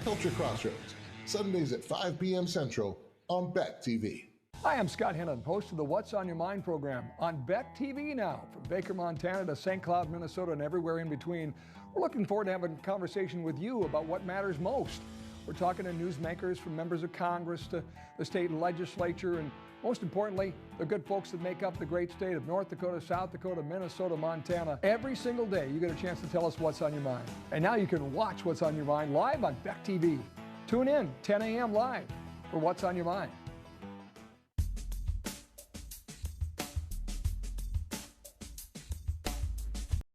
Culture Crossroads, Sundays at 5 p.m. Central on Beck TV. Hi, I'm Scott Hennon, host of the What's on Your Mind program on Beck TV now. From Baker, Montana to St. Cloud, Minnesota, and everywhere in between. We're looking forward to having a conversation with you about what matters most. We're talking to newsmakers, from members of Congress to the state legislature, and most importantly, the good folks that make up the great state of North Dakota, South Dakota, Minnesota, Montana. Every single day, you get a chance to tell us what's on your mind. And now you can watch What's on Your Mind live on Beck TV. Tune in 10 a.m. live for What's on Your Mind.